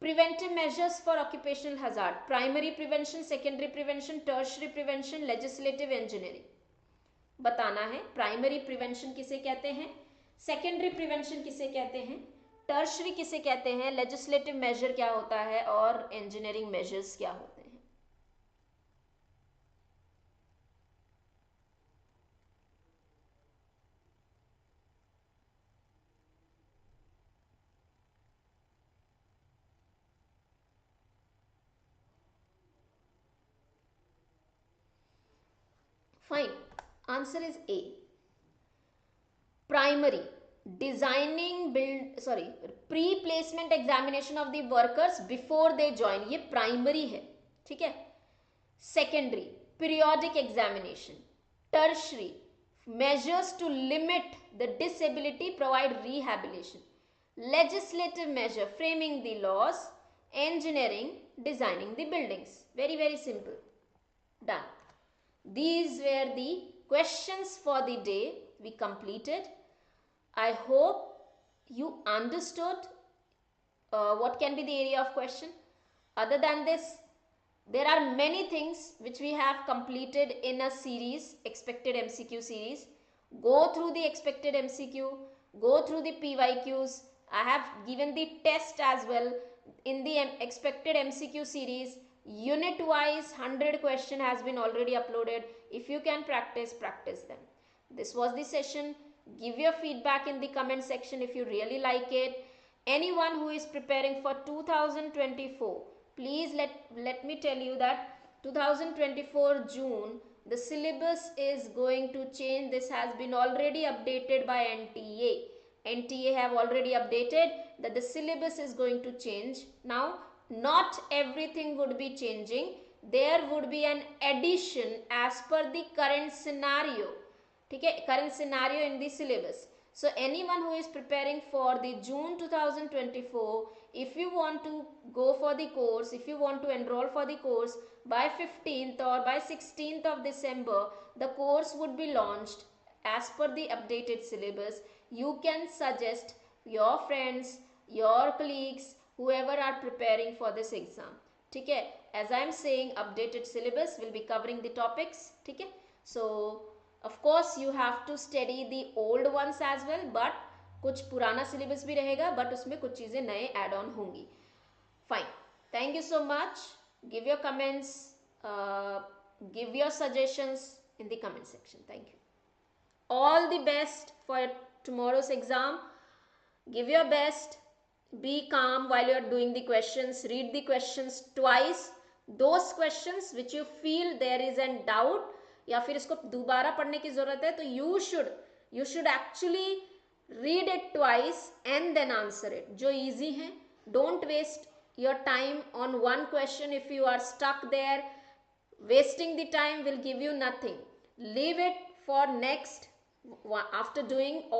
preventive measures for occupational hazard: primary prevention, secondary prevention, tertiary prevention, legislative engineering. बताना है प्राइमरी प्रिवेंशन किसे कहते हैं, सेकेंडरी प्रिवेंशन किसे कहते हैं, टर्शरी किसे कहते हैं, लेजिस्लेटिव मेजर क्या होता है और इंजीनियरिंग मेजर्स क्या होते हैं. Fine. Answer is A. Primary, designing, pre-placement examination of the workers before they join, ये primary है. ठीक है. Secondary, periodic examination. Tertiary, measures to limit the disability, provide rehabilitation. Legislative measure, framing the laws. Engineering, designing the buildings. Very, very simple. Done. These were the questions for the day we completed. I hope you understood what can be the area of question. Other than this, there are many things which we have completed in a series, expected MCQ series. Go through the expected MCQ, go through the PYQs. I have given the test as well in the expected MCQ series. Unit wise 100 question has been already uploaded. If you can practice, practice them. This was the session. Give your feedback in the comment section if you really like it. Anyone who is preparing for 2024, please let me tell you that 2024 June, the syllabus is going to change. This has been already updated by NTA have already updated that the syllabus is going to change. Now, not everything would be changing. There would be an addition as per the current scenario. Okay, current scenario in the syllabus. So anyone who is preparing for the June 2024, if you want to go for the course, if you want to enroll for the course by 15th or by 16th of December, the course would be launched as per the updated syllabus. You can suggest your friends, your colleagues, whoever are preparing for this exam. Okay, as I am saying, updated syllabus will be covering the topics. Okay, so of course you have to study the old ones as well, but कुछ पुराना syllabus भी रहेगा, but उसमें कुछ चीज़ें नए add on होंगी. Fine. Thank you so much. Give your comments, give your suggestions in the comment section. Thank you. All the best for tomorrow's exam. Give your best. Be calm while you are doing the questions. Read the questions twice. Those questions which you feel there is a doubt या फिर इसको दोबारा पढ़ने की जरूरत है, तो you should actually read it twice and then answer it. जो easy है. Don't waste your time on one question. If you are stuck there, wasting the time will give you nothing. Leave it for next, after doing all